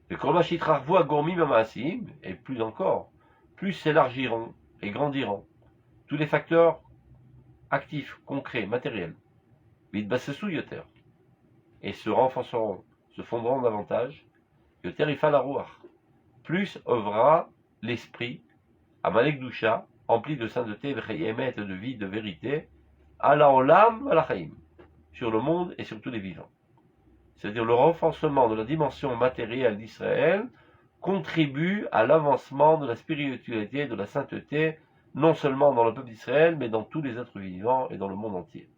Et plus encore, plus s'élargiront et grandiront tous les facteurs actifs, concrets, matériels, et se renforceront, se fondront davantage, plus œuvrera l'esprit, Amalek Doucha, empli de sainteté, et de vie, de vérité, à la olam, à la chaim, sur le monde et sur tous les vivants. C'est-à-dire le renforcement de la dimension matérielle d'Israël contribue à l'avancement de la spiritualité, de la sainteté non seulement dans le peuple d'Israël, mais dans tous les êtres vivants et dans le monde entier.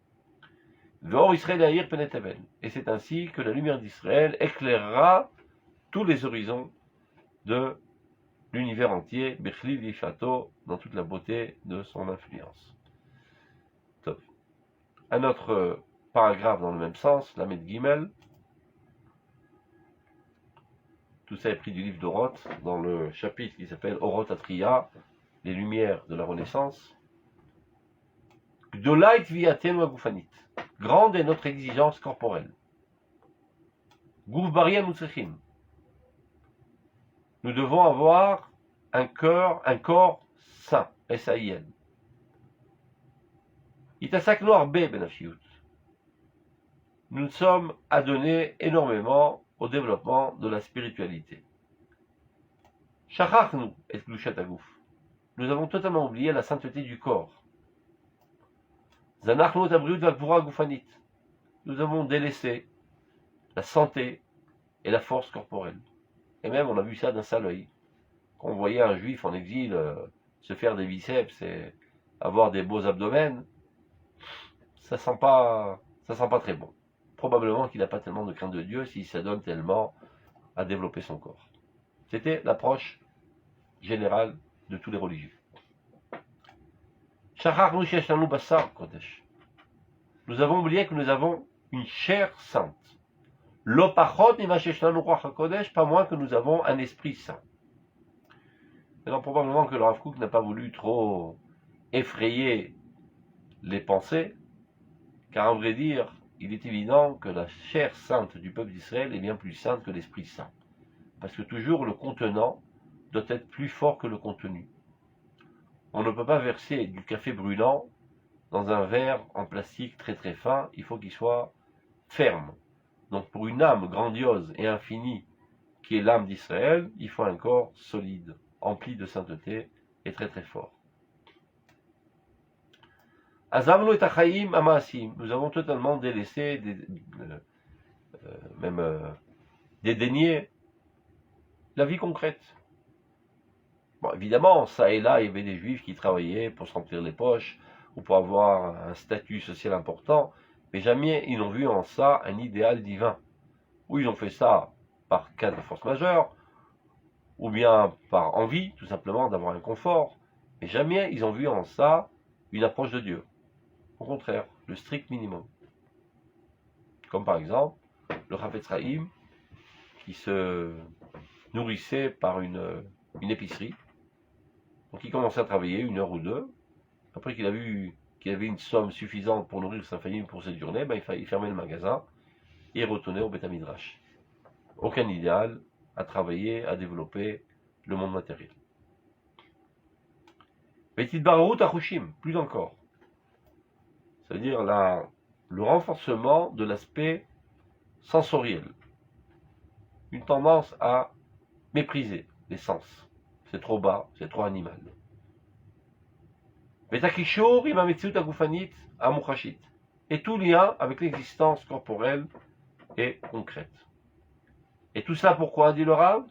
Veor Israël Yair Peneteven. Et c'est ainsi que la lumière d'Israël éclairera tous les horizons de l'univers entier, Bechli Vishato, dans toute la beauté de son influence. Top. Un autre paragraphe dans le même sens, la Med Gimel. Tout ça est pris du livre d'Oroth, dans le chapitre qui s'appelle Oroth Atria, les lumières de la Renaissance. Gdolait viaten wa gufanit. Grande est notre exigence corporelle. Guf barien utsechim. Nous devons avoir un corps sain, S-A-I-N. Itasakno arbe benafshiyut. Nous sommes adonnés énormément au développement de la spiritualité. Shachachnu et glushat aguf. Nous avons totalement oublié la sainteté du corps. Zanachnu tabriut valpura gufanit. Nous avons délaissé la santé et la force corporelle. Et même, on a vu ça d'un seul œil. Quand on voyait un juif en exil se faire des biceps et avoir des beaux abdomens, ça sent pas très bon. Probablement qu'il n'a pas tellement de crainte de Dieu s'il s'adonne tellement à développer son corps. C'était l'approche générale de tous les religieux. Nous avons oublié que nous avons une chair sainte. L'opachot pas moins que nous avons un esprit saint. Alors probablement que le Rav Kook n'a pas voulu trop effrayer les pensées, car à vrai dire, il est évident que la chair sainte du peuple d'Israël est bien plus sainte que l'esprit saint. Parce que toujours le contenant doit être plus fort que le contenu. On ne peut pas verser du café brûlant dans un verre en plastique très très fin, il faut qu'il soit ferme. Donc pour une âme grandiose et infinie qui est l'âme d'Israël, il faut un corps solide, empli de sainteté et très très fort. Azamnu et achaim amaasim. Nous avons totalement délaissé, dédaigné la vie concrète. Bon, évidemment, ça et là, il y avait des juifs qui travaillaient pour se remplir les poches ou pour avoir un statut social important, mais jamais ils n'ont vu en ça un idéal divin. Ou ils ont fait ça par cas de force majeure, ou bien par envie, tout simplement, d'avoir un confort, mais jamais ils ont vu en ça une approche de Dieu. Au contraire, le strict minimum. Comme par exemple, le Chafetz Chaim, qui se nourrissait par une épicerie. Donc il commençait à travailler 1 heure ou 2. Après qu'il a vu qu'il avait une somme suffisante pour nourrir sa famille pour cette journée, il fermait le magasin et retournait au Beth Midrash. Aucun idéal à travailler, à développer le monde matériel. Petit Barrout Achushim, plus encore. C'est-à-dire le renforcement de l'aspect sensoriel. Une tendance à mépriser les sens. C'est trop bas, c'est trop animal. Et tout lien avec l'existence corporelle et concrète. Et tout ça pourquoi, dit le Rav?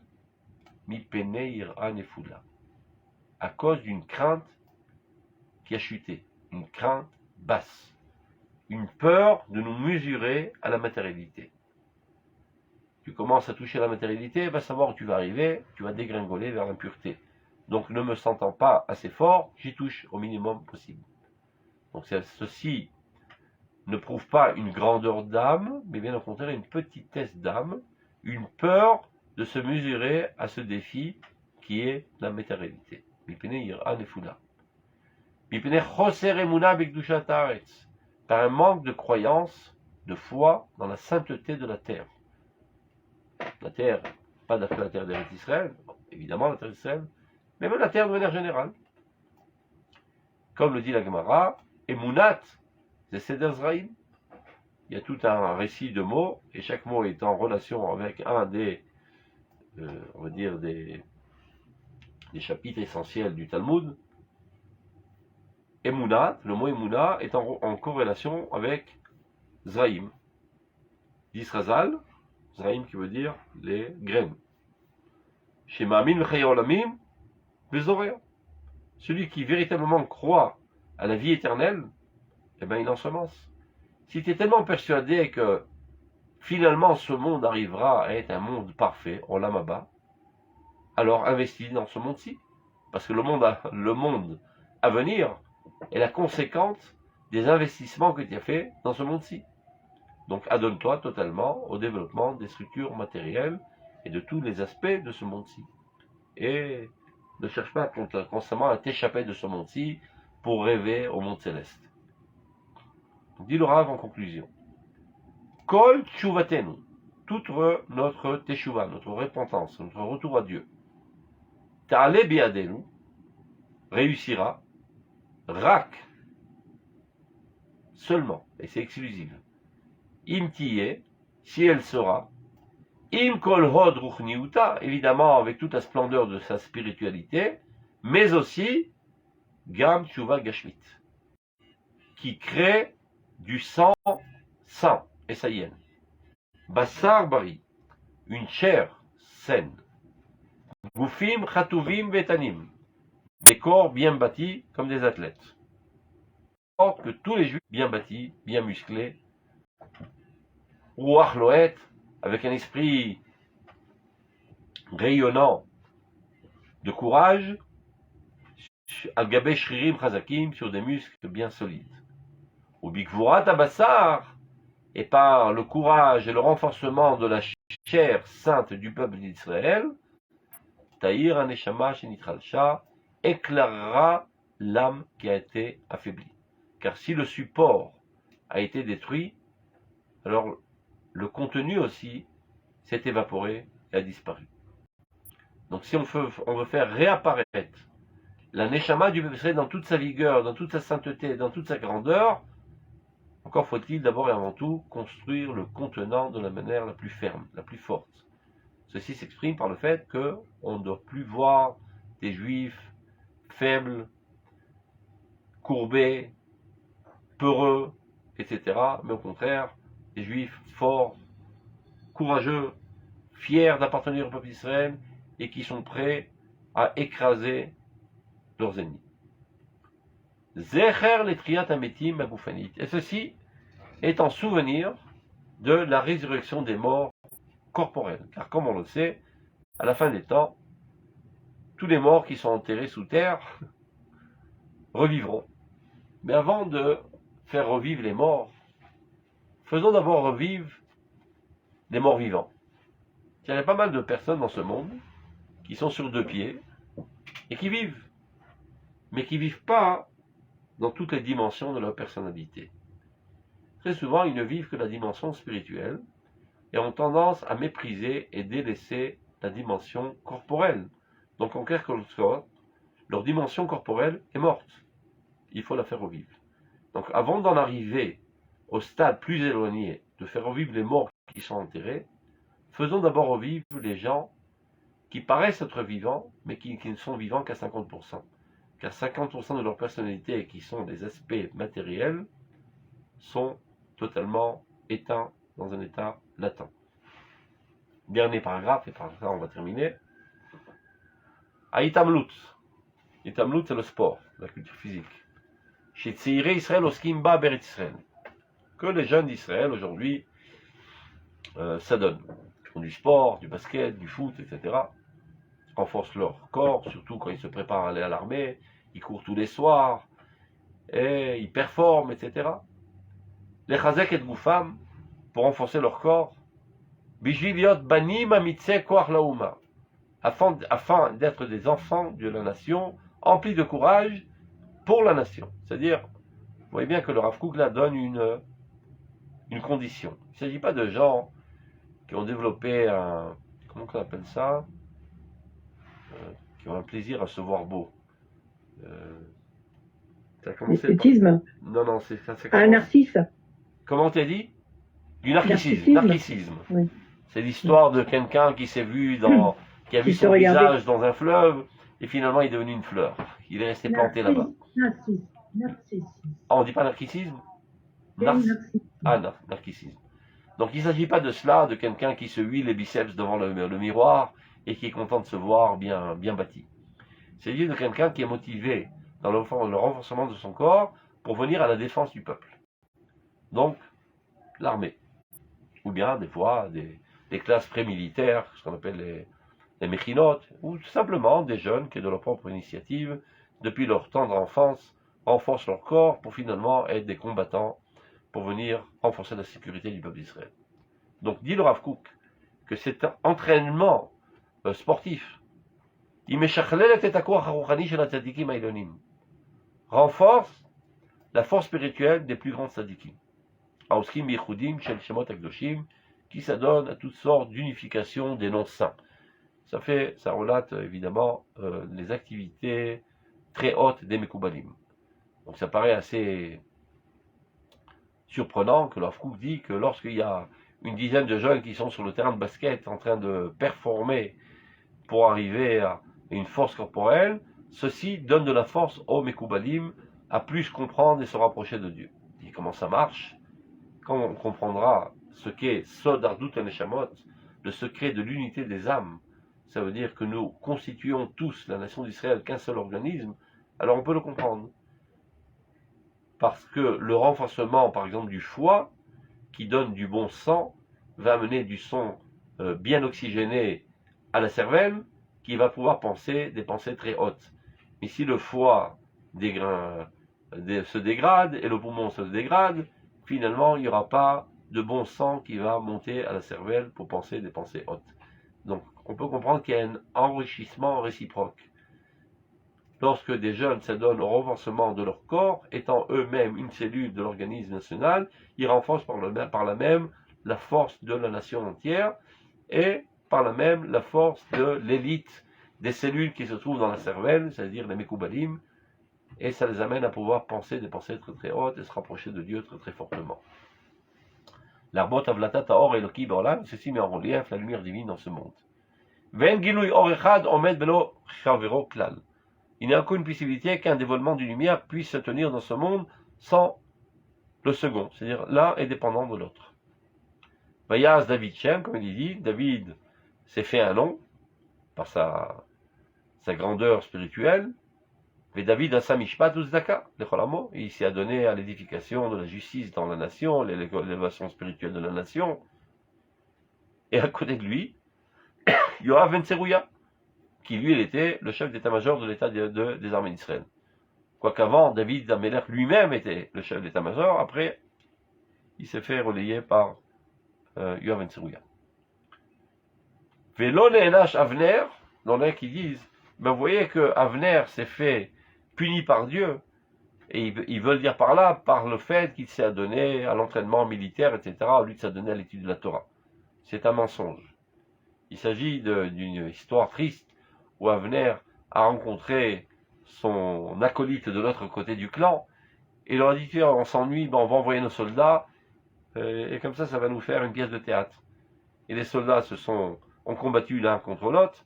À cause d'une crainte qui a chuté, une crainte basse, une peur de nous mesurer à la matérialité. Tu commences à toucher la matérialité, va savoir où tu vas arriver, tu vas dégringoler vers l'impureté. Donc ne me sentant pas assez fort, j'y touche au minimum possible. Donc ceci ne prouve pas une grandeur d'âme, mais bien au contraire une petitesse d'âme, une peur de se mesurer à ce défi qui est la matérialité. Par un manque de croyance, de foi dans la sainteté de la terre. La terre, pas la terre d'Israël, évidemment la terre d'Israël, mais même la terre de manière générale. Comme le dit la Gemara, Emunat, c'est Seder Zraïm. Il y a tout un récit de mots, et chaque mot est en relation avec un des, on va dire, des chapitres essentiels du Talmud. Emunat, le mot Emunat est en corrélation avec Zraïm. D'Israzal, Zraïm qui veut dire les graines. Chez Ma'amin V'chaya Olamim, Vezorea. celui qui véritablement croit à la vie éternelle, eh bien il ensemence. Si tu es tellement persuadé que finalement ce monde arrivera à être un monde parfait, Olam Haba, alors investis dans ce monde-ci. Parce que le monde à venir est la conséquence des investissements que tu as fait dans ce monde-ci. Donc adonne-toi totalement au développement des structures matérielles et de tous les aspects de ce monde-ci. Et ne cherche pas constamment à t'échapper de ce monde-ci pour rêver au monde céleste. Dit le Rav en conclusion. Kol tshuvatenu, toute notre teshuva, notre repentance, notre retour à Dieu, ta'ale biadenu, réussira, rak, seulement, et c'est exclusif, im tiye, si elle sera, im kol hod ruchniuta, évidemment avec toute la splendeur de sa spiritualité, mais aussi, gam tshuva gashmit, qui crée du sang saint, et ça y est. Bassar bari, une chair saine. Goufim chatuvim vetanim, des corps bien bâtis comme des athlètes. Que tous les juifs bien bâtis, bien musclés, Ruach loet, avec un esprit rayonnant de courage, al-gabé shririm chazakim, sur des muscles bien solides. Ou bikvurat abassar, et par le courage et le renforcement de la chair sainte du peuple d'Israël, Tahir Aneshama Shenitralcha éclairera l'âme qui a été affaiblie. Car si le support a été détruit, alors le contenu aussi s'est évaporé et a disparu. Donc si on veut faire réapparaître la Neshama du peuple d'Israël dans toute sa vigueur, dans toute sa sainteté, dans toute sa grandeur, encore faut-il d'abord et avant tout construire le contenant de la manière la plus ferme, la plus forte. Ceci s'exprime par le fait qu'on ne doit plus voir des juifs faibles, courbés, peureux, etc. Mais au contraire, des juifs forts, courageux, fiers d'appartenir au peuple d'Israël et qui sont prêts à écraser leurs ennemis. Zecher letriat ametim agoufanit. Et ceci est en souvenir de la résurrection des morts corporels. Car comme on le sait, à la fin des temps, tous les morts qui sont enterrés sous terre revivront. Mais avant de faire revivre les morts, faisons d'abord revivre les morts vivants. Il y a pas mal de personnes dans ce monde qui sont sur deux pieds et qui vivent, mais qui ne vivent pas dans toutes les dimensions de leur personnalité. Très souvent, ils ne vivent que la dimension spirituelle et ont tendance à mépriser et délaisser la dimension corporelle. Donc, en quelque sorte, leur dimension corporelle est morte. Il faut la faire revivre. Donc, avant d'en arriver au stade plus éloigné, de faire revivre les morts qui sont enterrés, faisons d'abord revivre les gens qui paraissent être vivants, mais qui ne sont vivants qu'à 50%. Car 50% de leur personnalité, qui sont des aspects matériels, sont totalement éteints dans un état latent. Dernier paragraphe, et par ça on va terminer. Aïtamlut. Itamlut, c'est le sport, la culture physique. Chez Tziré Israël, Oskimba Beret Israël. Que les jeunes d'Israël aujourd'hui s'adonnent. Ils font du sport, du basket, du foot, etc. Renforcent leur corps, surtout quand ils se préparent à aller à l'armée. Ils courent tous les soirs, et ils performent, etc. Les chazek et goufam, pour renforcer leur corps, bijiliot banim amitse koach laouma, afin d'être des enfants de la nation, emplis de courage pour la nation. C'est-à-dire, vous voyez bien que le Rav Kook là donne une condition. Il ne s'agit pas de gens qui ont développé un, comment on appelle ça, qui ont un plaisir à se voir beau. L'esthétisme. Non, c'est ça. Un narcisse. Comment t'as dit? Du narcissisme. Narcissisme. Oui. C'est l'histoire de quelqu'un qui s'est vu qui a vu son visage dans un fleuve et finalement il est devenu une fleur. Il est resté planté là-bas. Narcissisme. Ah, on dit pas narcissisme? Narcissisme. Donc il ne s'agit pas de cela, de quelqu'un qui se huile les biceps devant le miroir et qui est content de se voir bien bâti. C'est-à-dire de quelqu'un qui est motivé dans le renforcement de son corps pour venir à la défense du peuple. Donc, l'armée. Ou bien, des fois, des classes pré-militaires, ce qu'on appelle les méchinotes, ou tout simplement des jeunes qui, de leur propre initiative, depuis leur tendre enfance, renforcent leur corps pour finalement être des combattants pour venir renforcer la sécurité du peuple d'Israël. Donc, dit le Rav Kook que cet entraînement sportif, renforce la force spirituelle des plus grands tzadikim, qui s'adonnent à toutes sortes d'unification des noms saints. Ça relate évidemment les activités très hautes des Mekoubalim. Donc ça paraît assez surprenant que Rav Kook dit que lorsqu'il y a une dizaine de jeunes qui sont sur le terrain de basket en train de performer pour arriver à une force corporelle, ceci donne de la force aux Mekoubalim à plus comprendre et se rapprocher de Dieu. Et comment ça marche? Quand on comprendra ce qu'est Sod Ardut HaNeshamot, le secret de l'unité des âmes, ça veut dire que nous constituons tous la nation d'Israël qu'un seul organisme, alors on peut le comprendre. Parce que le renforcement, par exemple, du foie, qui donne du bon sang, va amener du sang bien oxygéné à la cervelle, qui va pouvoir penser des pensées très hautes. Mais si le foie se dégrade et le poumon se dégrade, finalement, il n'y aura pas de bon sang qui va monter à la cervelle pour penser des pensées hautes. Donc, on peut comprendre qu'il y a un enrichissement réciproque. Lorsque des jeunes s'adonnent au renforcement de leur corps, étant eux-mêmes une cellule de l'organisme national, ils renforcent par la même la force de la nation entière et par la même la force de l'élite des cellules qui se trouvent dans la cervelle, c'est-à-dire les Mekoubalim, et ça les amène à pouvoir penser des pensées très très hautes et se rapprocher de Dieu très très fortement. L'arbot avlatat haor eloki ba'olam, ceci met en relief la lumière divine dans ce monde. Ve'en gilui or echad omed belo chavero klal. Il n'y a aucune possibilité qu'un dévoilement d'une lumière puisse se tenir dans ce monde sans le second, c'est-à-dire l'un est dépendant de l'autre. Vayaz David Shem, comme il dit, David s'est fait un nom par sa grandeur spirituelle. Mais David a sa mishpat uzdaka, il s'est adonné à l'édification de la justice dans la nation, l'élévation spirituelle de la nation. Et à côté de lui, Yoav ben Tserouya, qui lui, il était le chef d'état-major de l'état des armées d'Israël. Quoiqu'avant, David Amelech lui-même était le chef d'état-major, après, il s'est fait relayer par Yoav ben Tserouya. Velo ne'enash Avner, dans les qui disent, ben vous voyez que Avner s'est fait puni par Dieu, et ils veulent dire par là, par le fait qu'il s'est adonné à l'entraînement militaire, etc., au lieu de s'adonner à l'étude de la Torah. C'est un mensonge. Il s'agit d'une histoire triste, où Avner a rencontré son acolyte de l'autre côté du clan, et il leur a dit, on s'ennuie, ben on va envoyer nos soldats, et comme ça va nous faire une pièce de théâtre. Et les soldats ont combattu l'un contre l'autre,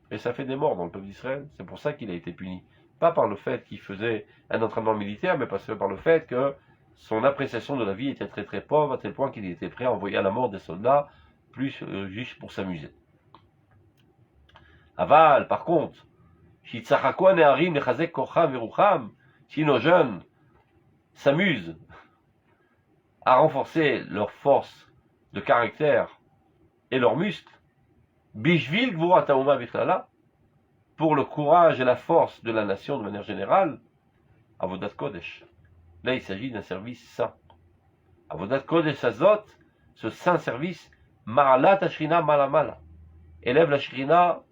et ça fait des morts dans le peuple d'Israël. C'est pour ça qu'il a été puni. Pas par le fait qu'il faisait un entraînement militaire, mais parce que par le fait que son appréciation de la vie était très très pauvre, à tel point qu'il était prêt à envoyer à la mort des soldats, plus juste pour s'amuser. Aval, par contre, si nos jeunes s'amusent à renforcer leur force de caractère et leurs muscles, bishvil gvurat haoma bichlala, pour le courage et la force de la nation de manière générale, avodat kodesh. Là, il s'agit d'un service saint. Avodat kodesh azot, ce saint service, ma'alat ashrina malamala, élève la shrina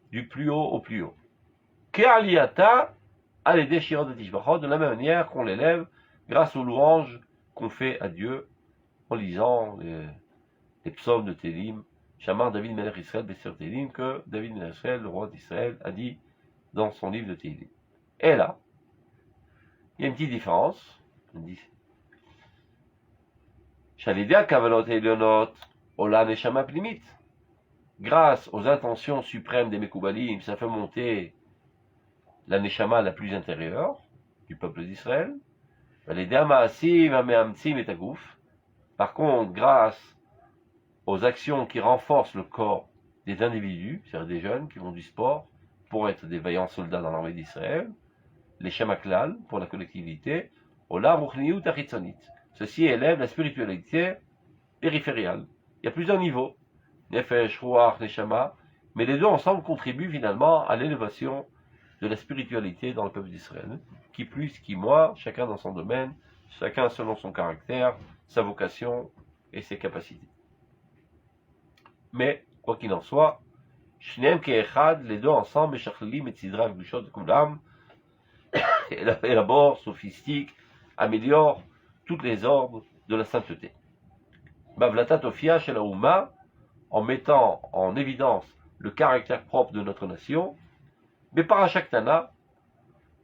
du plus haut au plus haut. Ke'aliyata, aledeh shirot tishbachot, de la même manière qu'on l'élève grâce aux louanges qu'on fait à Dieu en lisant les psaumes de Télim, Shamar David Melech Israël Besser Télim, que David Melech Israël, le roi d'Israël, a dit dans son livre de Télim. Et là, il y a une petite différence. Shalidea Kavalot Elionot, Ola Neshama Plimit. Grâce aux intentions suprêmes des Mekoubalim, ça fait monter la Neshama la plus intérieure du peuple d'Israël. Par contre, grâce aux actions qui renforcent le corps des individus, c'est-à-dire des jeunes qui font du sport, pour être des vaillants soldats dans l'armée d'Israël, les Shemaklal pour la collectivité, Olam Ruchniyut Achitzonit. Ceci élève la spiritualité périphériale. Il y a plusieurs niveaux, Nefesh, Ruach, Neshama, mais les deux ensemble contribuent finalement à l'élévation de la spiritualité dans le peuple d'Israël. Qui plus, qui moins, chacun dans son domaine, chacun selon son caractère, sa vocation et ses capacités. Mais, quoi qu'il en soit, Shneem Ke'echad, les deux ensemble, Meshachlim et Tzidra Gdushot Kulam, élaborent, sophistiquent, améliorent toutes les ordres de la sainteté. Bavlatat Ofia Shel Haouma, en mettant en évidence le caractère propre de notre nation, mais Parashat Tana,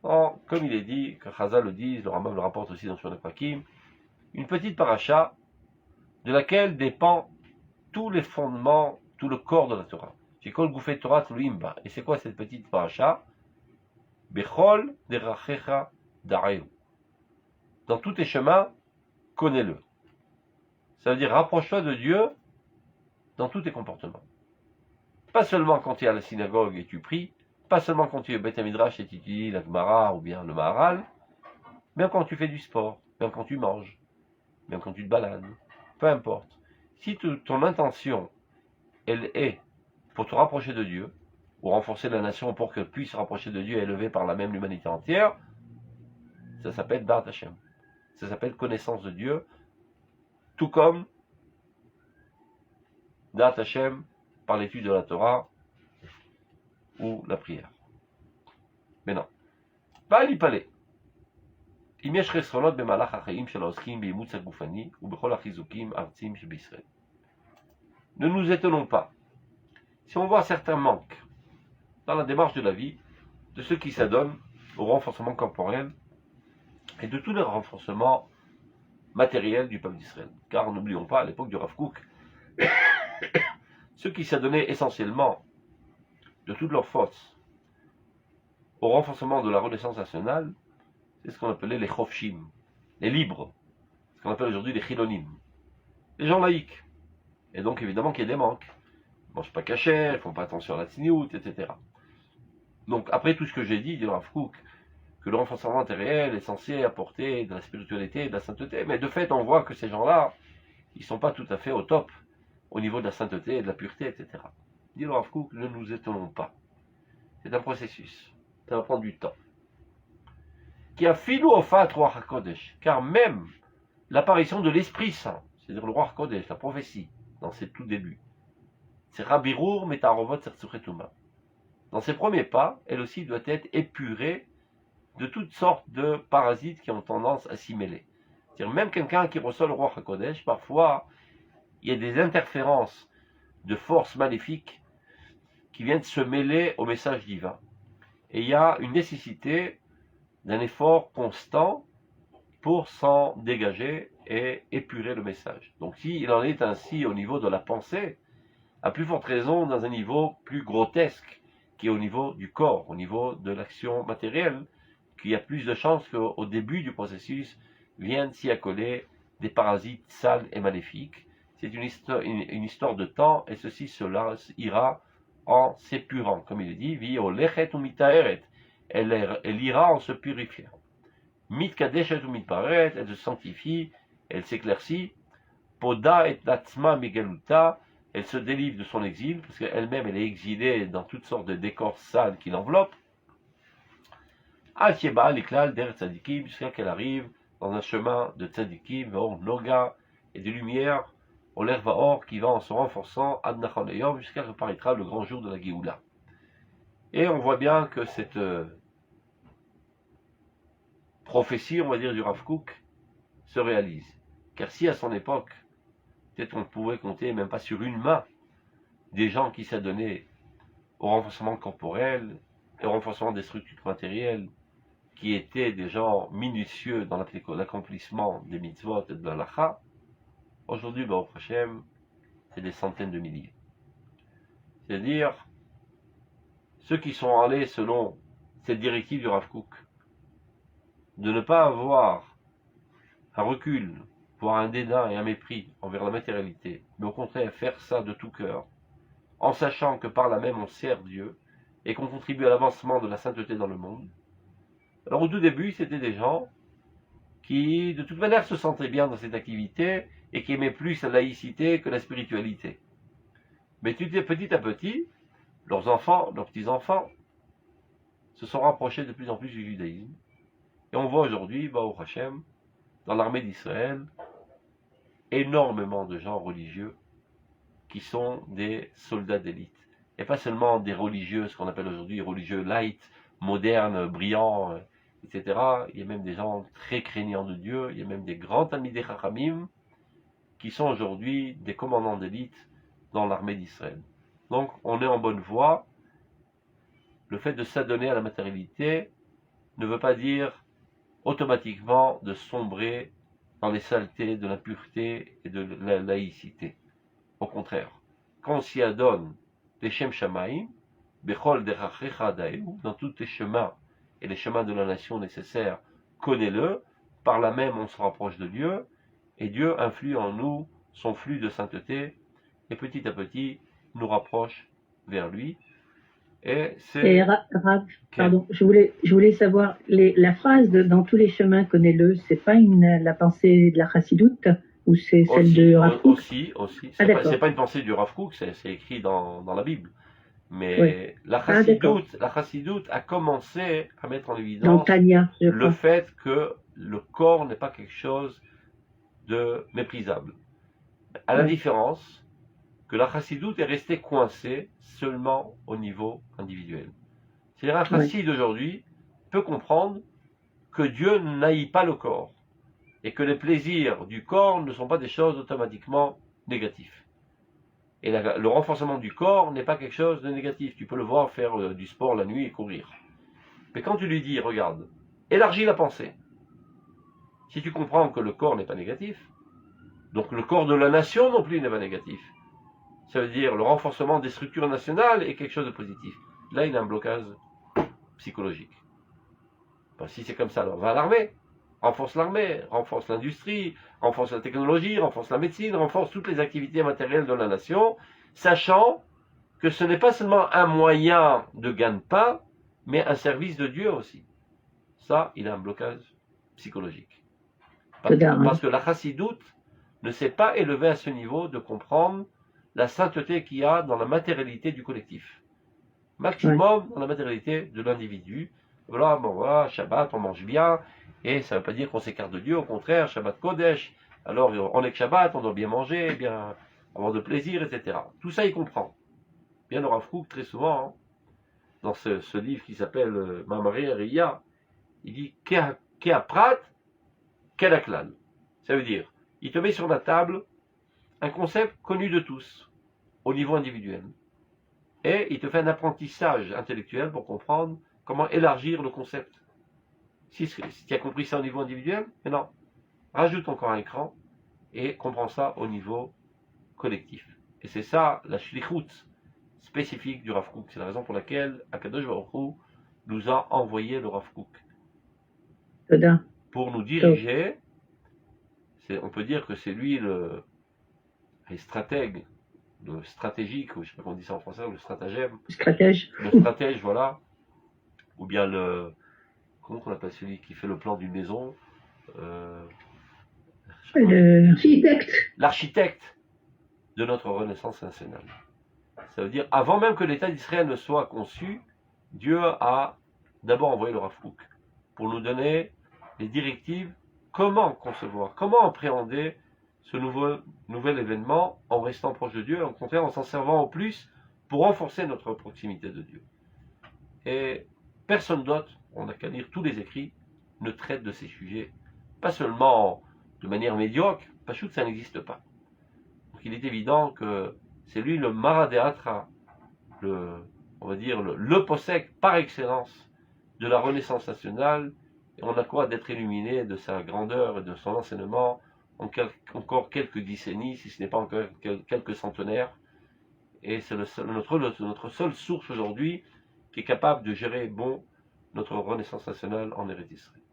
comme il est dit, que Chazal le dit, le Rambam le rapporte aussi dans Shon Prakim, une petite paracha de laquelle dépend tous les fondements, tout le corps de la Torah. Shekol Gufei Torah Tluimba. Et c'est quoi cette petite paracha? Bechol derachecha da'eu. Dans tous tes chemins, connais-le. Ça veut dire rapproche-toi de Dieu dans tous tes comportements. Pas seulement quand tu es à la synagogue et tu pries, pas seulement quand tu es au Beth Midrash et tu étudies la Gemara ou bien le Maharal, même quand tu fais du sport, même quand tu manges, même quand tu te balades, peu importe. Si ton intention, elle est pour te rapprocher de Dieu, ou renforcer la nation pour qu'elle puisse se rapprocher de Dieu et élever par la même l'humanité entière, ça s'appelle Da'at Hashem. Ça s'appelle connaissance de Dieu, tout comme Da'at Hashem par l'étude de la Torah ou la prière. Mais non. Pas l'ipalé. אם יש חסרונות במהלך החיים של העוסקים באימוץ הגופני ובכל החיזוקים הארציים שבישראל. Ne nous étonnons pas. Si on voit certains manques dans la démarche de la vie de ceux qui s'adonnent au renforcement corporel et de tous les renforcements matériels du peuple d'Israël. Car n'oublions pas, à l'époque du Rav Kook, ceux qui s'adonnaient essentiellement de toutes leurs forces au renforcement de la renaissance nationale, c'est ce qu'on appelait les chofshim, les libres, ce qu'on appelle aujourd'hui les chilonim, les gens laïcs. Et donc évidemment qu'il y a des manques. Ils ne mangent pas cachère, ils ne font pas attention à la tsniout, etc. Donc après tout ce que j'ai dit, dit le Rav Kook, que le renforcement matériel est censé apporter de la spiritualité et de la sainteté, mais de fait on voit que ces gens-là, ils ne sont pas tout à fait au top au niveau de la sainteté et de la pureté, etc. Dit le Rav Kook, ne nous étonnons pas. C'est un processus, ça va prendre du temps. Qui a filou ofat Ruach HaKodesh, car même l'apparition de l'Esprit Saint, c'est-à-dire le Ruach HaKodesh, la prophétie, dans ses tout débuts, c'est Rabirur Metarovot Sertsuchetuma. Dans ses premiers pas, elle aussi doit être épurée de toutes sortes de parasites qui ont tendance à s'y mêler. C'est-à-dire même quelqu'un qui reçoit le Ruach HaKodesh, parfois il y a des interférences de forces maléfiques qui viennent se mêler au message divin. Et il y a une nécessité d'un effort constant pour s'en dégager et épurer le message. Donc s'il en est ainsi au niveau de la pensée, à plus forte raison dans un niveau plus grotesque, qui est au niveau du corps, au niveau de l'action matérielle, qu'il y a plus de chances qu'au début du processus viennent s'y accoler des parasites sales et maléfiques. C'est une histoire de temps, et cela ira en s'épurant, comme il est dit, vi olechet ou mitaeret. Elle ira en se purifiant. Mitkadeshet ou mitparet, elle se sanctifie, elle s'éclaircit. Poda et latzma megaluta, elle se délivre de son exil, parce qu'elle-même elle est exilée dans toutes sortes de décors sales qui l'enveloppent. Al Sheba l'iklal der tzadikim, jusqu'à qu'elle arrive dans un chemin de tzadikim, or noga, et de lumière, au l'ervaor qui va en se renforçant, ad nachon eyom, jusqu'à qu'apparaîtra le grand jour de la Géoula. Et on voit bien que cette prophétie, on va dire, du Rav Kook se réalise. Car si à son époque, peut-être on pouvait compter, même pas sur une main, des gens qui s'adonnaient au renforcement corporel et au renforcement des structures matérielles, qui étaient des gens minutieux dans l'accomplissement des mitzvot et de la lacha, aujourd'hui, au Hashem, c'est des centaines de milliers. C'est-à-dire, ceux qui sont allés selon cette directive du Rav Kook, de ne pas avoir un recul, voire un dédain et un mépris envers la matérialité, mais au contraire faire ça de tout cœur, en sachant que par là même on sert Dieu, et qu'on contribue à l'avancement de la sainteté dans le monde. Alors au tout début, c'était des gens qui, de toute manière, se sentaient bien dans cette activité et qui aimaient plus la laïcité que la spiritualité. Mais petit à petit, leurs enfants, leurs petits-enfants, se sont rapprochés de plus en plus du judaïsme. Et on voit aujourd'hui, Baruch Hashem, dans l'armée d'Israël, énormément de gens religieux qui sont des soldats d'élite. Et pas seulement des religieux, ce qu'on appelle aujourd'hui religieux light, modernes, brillants, etc. Il y a même des gens très craignants de Dieu, il y a même des grands Talmidei Chachamim qui sont aujourd'hui des commandants d'élite dans l'armée d'Israël. Donc on est en bonne voie. Le fait de s'adonner à la matérialité ne veut pas dire automatiquement de sombrer dans les saletés de l'impureté et de la laïcité. Au contraire, quand on s'y adonne, Leshem Shamaim, Bechol Derachecha Daeu, dans tous tes chemins et les chemins de la nation nécessaires, connais-le, par là même on se rapproche de Dieu, et Dieu influe en nous son flux de sainteté, et petit à petit nous rapproche vers lui. Et c'est... Rav, pardon, je voulais savoir, la phrase dans tous les chemins, connais-le, c'est pas la pensée de la Chassidoute ou c'est celle aussi, de Rav Kook? Aussi. Ah, C'est pas une pensée du Rav Kook, c'est écrit dans la Bible. Mais oui. la Chassidoute a commencé à mettre en évidence Tania, le fait que le corps n'est pas quelque chose de méprisable. À la différence que la Chassidoute est restée coincée seulement au niveau individuel. C'est-à-dire un chassid aujourd'hui peut comprendre que Dieu n'haït pas le corps et que les plaisirs du corps ne sont pas des choses automatiquement négatives. Et le renforcement du corps n'est pas quelque chose de négatif. Tu peux le voir faire du sport la nuit et courir. Mais quand tu lui dis, regarde, élargis la pensée. Si tu comprends que le corps n'est pas négatif, donc le corps de la nation non plus n'est pas négatif. Ça veut dire le renforcement des structures nationales est quelque chose de positif. Là, il y a un blocage psychologique. Ben, si c'est comme ça, alors va à l'armée. Renforce l'armée, renforce l'industrie, renforce la technologie, renforce la médecine, renforce toutes les activités matérielles de la nation, sachant que ce n'est pas seulement un moyen de gagne-pain, mais un service de Dieu aussi. Ça, il a un blocage psychologique. Parce que la chassidoute ne s'est pas élevée à ce niveau de comprendre la sainteté qu'il y a dans la matérialité du collectif. Maximum dans la matérialité de l'individu. Voilà, bon voilà, Shabbat, on mange bien, et ça ne veut pas dire qu'on s'écarte de Dieu, au contraire, Shabbat Kodesh, alors on est que Shabbat, on doit bien manger, bien avoir de plaisir, etc. Tout ça, il comprend. Bien le Rav Kook, très souvent, hein, dans ce livre qui s'appelle Mamari Riya, il dit Kea Prat, Kea Klal. Ça veut dire, il te met sur la table un concept connu de tous, au niveau individuel. Et il te fait un apprentissage intellectuel pour comprendre comment élargir le concept. Si tu as compris ça au niveau individuel, mais non. Rajoute encore un écran et comprends ça au niveau collectif. Et c'est ça la shlichut spécifique du Rav Kook. C'est la raison pour laquelle Akadosh Baruch Hu nous a envoyé le Rav Kook. Pour nous diriger, on peut dire que c'est lui le stratège, le stratégique, ou je ne sais pas comment on dit ça en français, le stratagème. Le stratège, voilà. Ou bien comment on appelle celui qui fait le plan d'une maison L'architecte de notre renaissance nationale. Ça veut dire, avant même que l'État d'Israël ne soit conçu, Dieu a d'abord envoyé le Rav Kook pour nous donner les directives, comment concevoir, comment appréhender ce nouvel événement en restant proche de Dieu, et au contraire en s'en servant au plus pour renforcer notre proximité de Dieu. Et personne d'autre, on n'a qu'à lire tous les écrits, ne traite de ces sujets, pas seulement de manière médiocre, parce que ça n'existe pas. Donc il est évident que c'est lui le Maradéatra, on va dire le possèque par excellence de la Renaissance nationale, et on a quoi d'être illuminé de sa grandeur et de son enseignement encore quelques décennies, si ce n'est pas encore quelques centenaires, et c'est notre seule source aujourd'hui qui est capable de gérer notre renaissance nationale en Eretz Israël.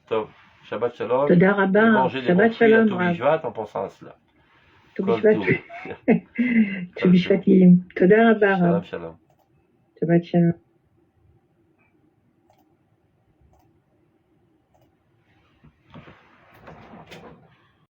Donc, Shabbat Shalom, et manger des bons fruits à Tou Bishvat en pensant à cela. Tou Bishvat. Tou Bishvat. Toda Rabba. Shalom. Shabbat Shalom.